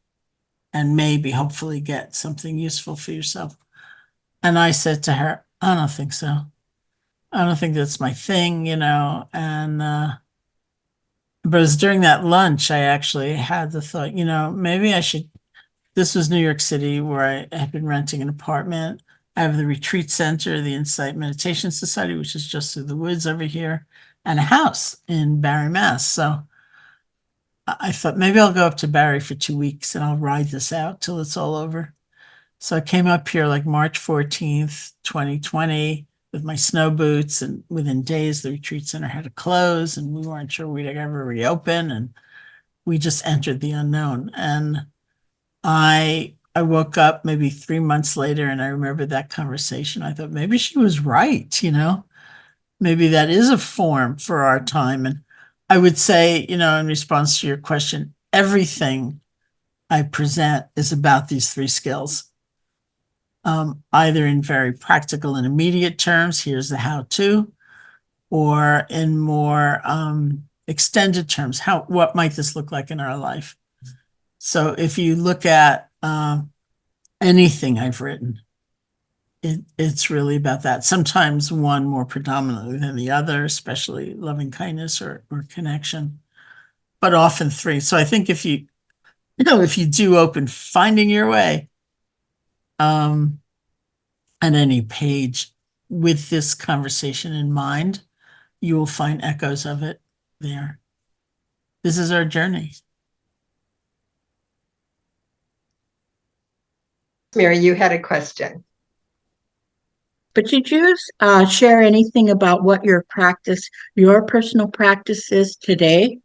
and maybe hopefully get something useful for yourself. And I said to her, I don't think so. I don't think that's my thing, and but it was during that lunch I actually had the thought, maybe I should. This was New York City, where I had been renting an apartment. I have the retreat center, the Insight Meditation Society, which is just through the woods over here, and a house in Barre, Mass. So I thought maybe I'll go up to Barre for 2 weeks and I'll ride this out till it's all over. So I came up here like March 14th, 2020 with my snow boots, and within days the retreat center had to close and we weren't sure we'd ever reopen, and we just entered the unknown. And I woke up maybe 3 months later and I remember that conversation. I thought maybe she was right, maybe that is a form for our time. And I would say, in response to your question, everything I present is about these 3 skills. Either in very practical and immediate terms, here's the how-to, or in more extended terms, what might this look like in our life? So if you look at anything I've written, it's really about that. Sometimes one more predominantly than the other, especially loving kindness or connection, but often three. So I think if if you do open Finding Your Way on any page with this conversation in mind, you will find echoes of it there. This is our journey. Mary, you had a question. But did you share anything about what your personal practice is today?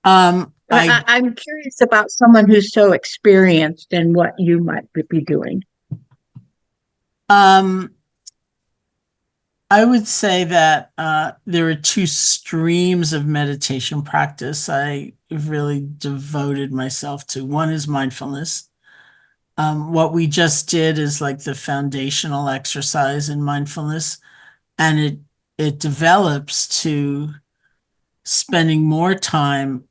I'm curious about someone who's so experienced and what you might be doing. I would say that there are two streams of meditation practice I've really devoted myself to. One is mindfulness. What we just did is like the foundational exercise in mindfulness, and it develops to spending more time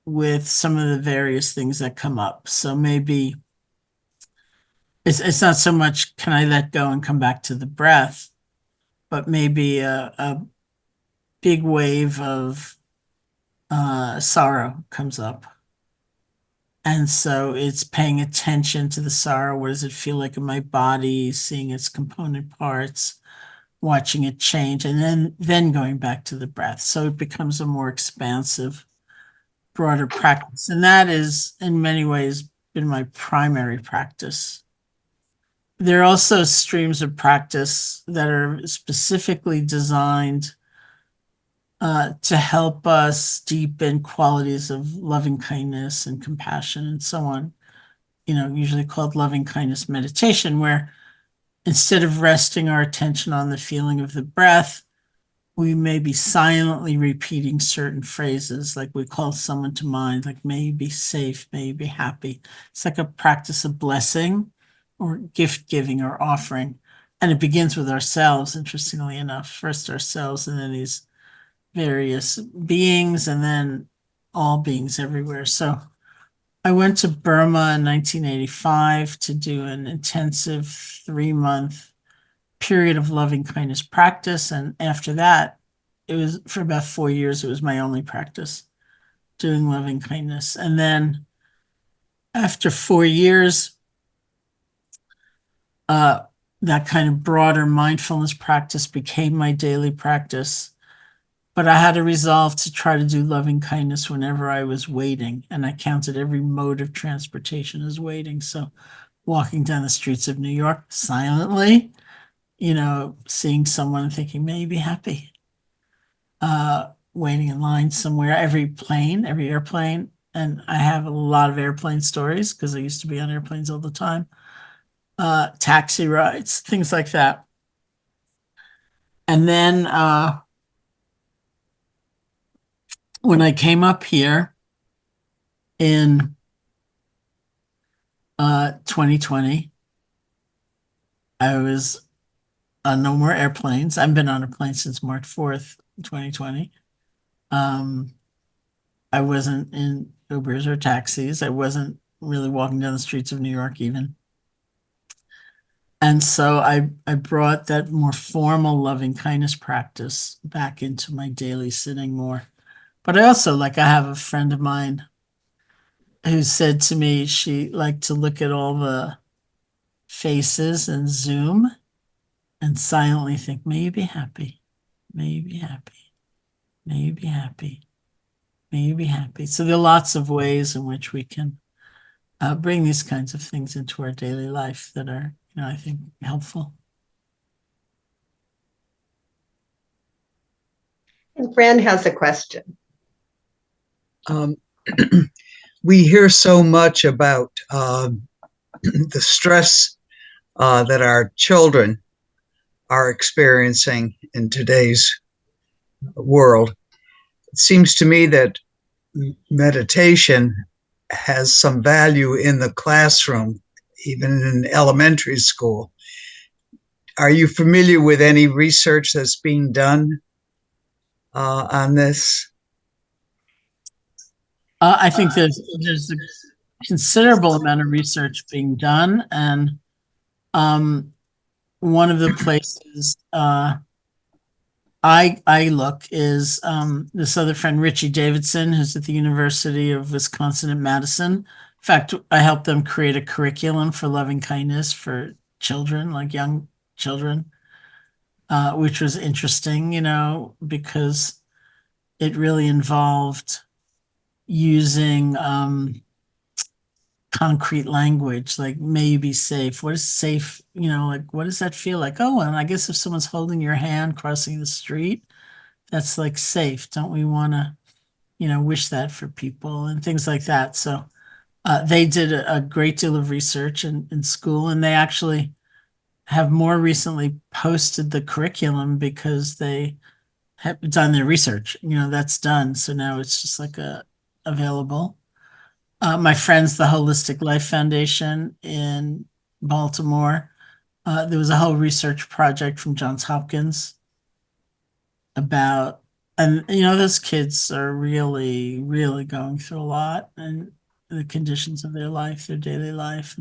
with some of the various things that come up. So maybe it's not so much can I let go and come back to the breath, but maybe a big wave of sorrow comes up. And so it's paying attention to the sorrow. What does it feel like in my body, seeing its component parts, watching it change, and then going back to the breath. So it becomes a more expansive, broader practice. And that is in many ways been my primary practice. There are also streams of practice that are specifically designed to help us deepen qualities of loving kindness and compassion and so on, usually called loving kindness meditation, where instead of resting our attention on the feeling of the breath, we may be silently repeating certain phrases, like we call someone to mind, like, may you be safe, may you be happy. It's like a practice of blessing or gift giving or offering. And it begins with ourselves, interestingly enough, first ourselves and then these various beings and then all beings everywhere. So I went to Burma in 1985 to do an intensive 3-month period of loving kindness practice. And after that, it was for about 4 years, it was my only practice doing loving kindness. And then after 4 years, that kind of broader mindfulness practice became my daily practice. But I had a resolve to try to do loving kindness whenever I was waiting. And I counted every mode of transportation as waiting. So walking down the streets of New York silently, seeing someone and thinking, may you be happy. Waiting in line somewhere, every airplane. And I have a lot of airplane stories because I used to be on airplanes all the time. Taxi rides, things like that. And then when I came up here in 2020, I was on no more airplanes. I've been on a plane since March 4th, 2020. I wasn't in Ubers or taxis. I wasn't really walking down the streets of New York even. And so I brought that more formal loving kindness practice back into my daily sitting more. But I also, I have a friend of mine who said to me she liked to look at all the faces and Zoom and silently think, may you be happy, may you be happy, may you be happy, may you be happy. So there are lots of ways in which we can bring these kinds of things into our daily life that are, I think, helpful. And Fran has a question. We hear so much about the stress that our children are experiencing in today's world. It seems to me that meditation has some value in the classroom, even in elementary school. Are you familiar with any research that's being done on this? I think there's a considerable amount of research being done, and one of the places I look is this other friend, Richie Davidson, who's at the University of Wisconsin at Madison. In fact, I helped them create a curriculum for loving kindness for children, like young children, which was interesting, because it really involved using concrete language, like maybe safe. What is safe? Like what does that feel like? Oh, and I guess if someone's holding your hand crossing the street, that's like safe. Don't we want to, wish that for people and things like that? So they did a great deal of research in school, and they actually have more recently posted the curriculum because they have done their research. That's done. So now it's just like available. My friends, the Holistic Life Foundation in Baltimore, there was a whole research project from Johns Hopkins about, and those kids are really, really going through a lot, and the conditions of their life, their daily life,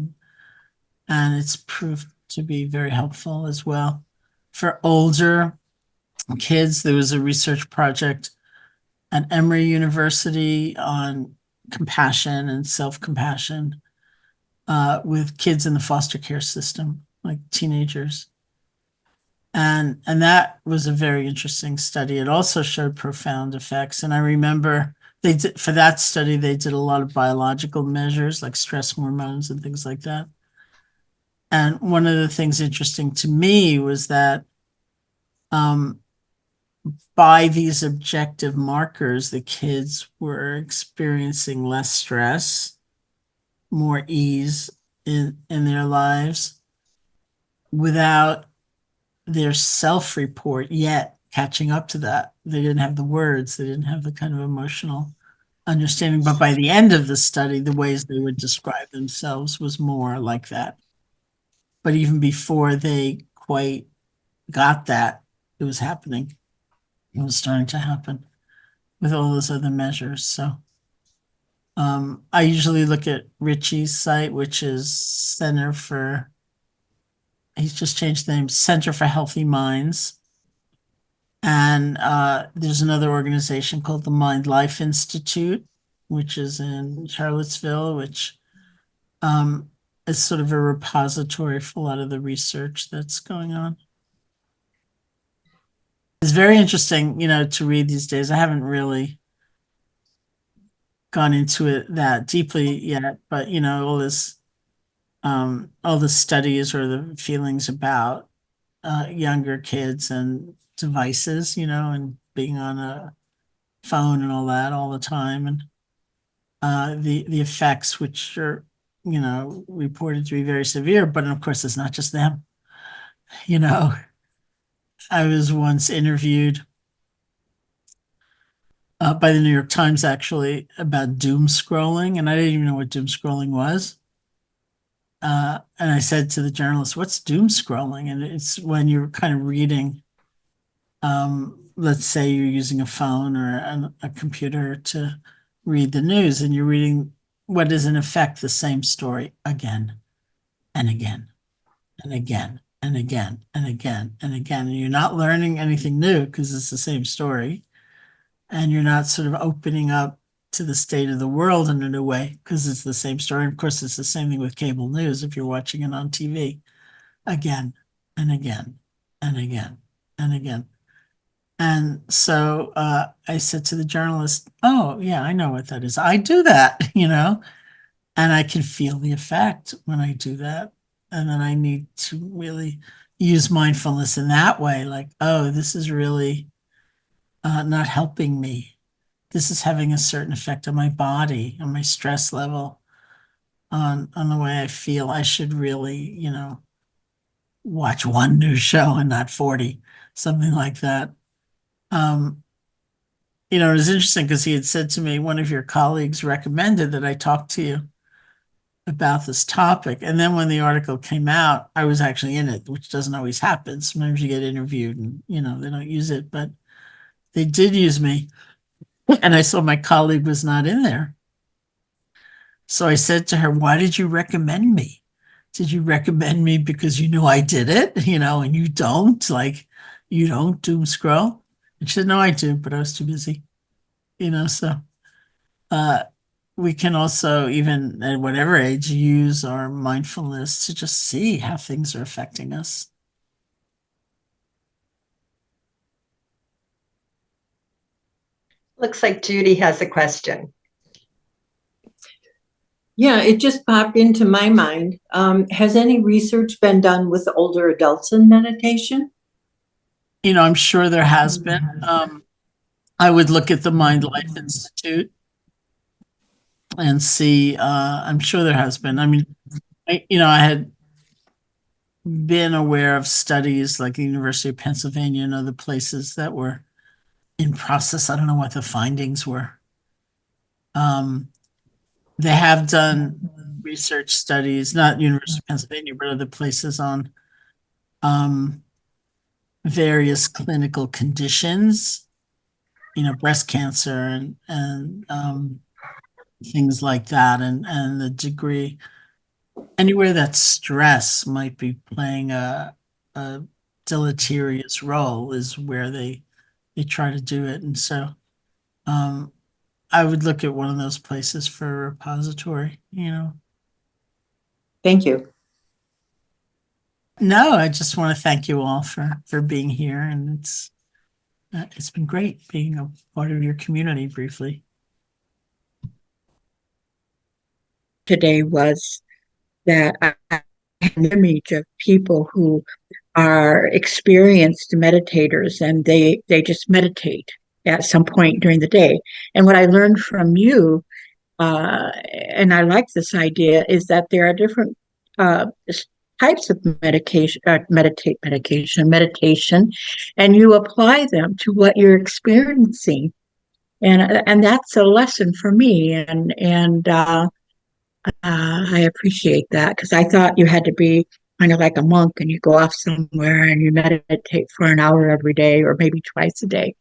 and it's proved to be very helpful as well. For older kids, there was a research project at Emory University on compassion and self-compassion with kids in the foster care system, like teenagers. And that was a very interesting study. It also showed profound effects. And I remember for that study, they did a lot of biological measures like stress hormones and things like that. And one of the things interesting to me was that by these objective markers, the kids were experiencing less stress, more ease in their lives without their self-report yet catching up to that. They didn't have the words, they didn't have the kind of emotional understanding. But by the end of the study, the ways they would describe themselves was more like that. But even before they quite got that, it was happening. It was starting to happen with all those other measures. So I usually look at Richie's site, which is he's just changed the name, Center for Healthy Minds. And there's another organization called the Mind Life Institute, which is in Charlottesville, which is sort of a repository for a lot of the research that's going on. It's very interesting, to read these days. I haven't really gone into it that deeply yet, but all the studies or the feelings about younger kids and devices, and being on a phone and all that all the time, and the effects, which are reported to be very severe. But of course, it's not just them. I was once interviewed by the New York Times actually about doom scrolling, and I didn't even know what doom scrolling was. And I said to the journalist, "What's doom scrolling?" And it's when you're kind of reading. Let's say you're using a phone or a computer to read the news, and you're reading what is in effect the same story again and again and again and again and again and again. And you're not learning anything new because it's the same story. And you're not sort of opening up to the state of the world in a new way because it's the same story. And of course, it's the same thing with cable news if you're watching it on TV again and again and again and again. And so I said to the journalist, "Oh, yeah, I know what that is. I do that, and I can feel the effect when I do that. And then I need to really use mindfulness in that way, like, oh, this is really not helping me. This is having a certain effect on my body, on my stress level, on the way I feel. I should really, watch one news show and not 40, something like that." It was interesting because he had said to me, one of your colleagues recommended that I talk to you about this topic. And then when the article came out, I was actually in it, which doesn't always happen. Sometimes you get interviewed and, they don't use it, but they did use me. And I saw my colleague was not in there. So I said to her, why did you recommend me? Did you recommend me because you knew I did it, and you don't, like, you don't doom scroll? And she said, no, I do, but I was too busy, so uh, we can also, even at whatever age, use our mindfulness to just see how things are affecting us. Looks like Judy has a question. Yeah, it just popped into my mind. Has any research been done with older adults in meditation? I'm sure there has been. I would look at the Mind Life Institute and see. I'm sure there has been. I mean, I had been aware of studies like the University of Pennsylvania and other places that were in process. I don't know what the findings were. They have done research studies, not University of Pennsylvania, but other places on various clinical conditions, breast cancer and things like that, and the degree anywhere that stress might be playing a deleterious role is where they try to do it. And so I would look at one of those places for a repository. Thank you. No, I just want to thank you all for being here, and it's been great being a part of your community briefly. Today was that I had an image of people who are experienced meditators, and they just meditate at some point during the day. And what I learned from you, and I like this idea, is that there are different types of meditation, and you apply them to what you're experiencing, and that's a lesson for me, and I appreciate that, because I thought you had to be kind of like a monk and you go off somewhere and you meditate for an hour every day or maybe twice a day.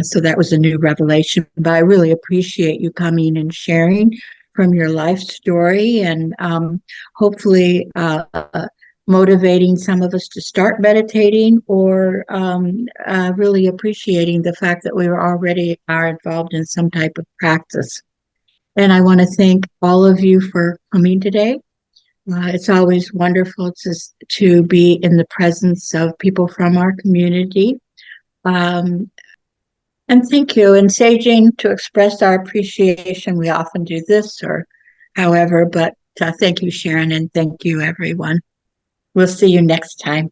So that was a new revelation. But I really appreciate you coming and sharing from your life story, and hopefully motivating some of us to start meditating, or really appreciating the fact that we already are involved in some type of practice. And I want to thank all of you for coming today. It's always wonderful to be in the presence of people from our community. And thank you. And Saging, to express our appreciation, we often do this or however, but thank you, Sharon, and thank you, everyone. We'll see you next time.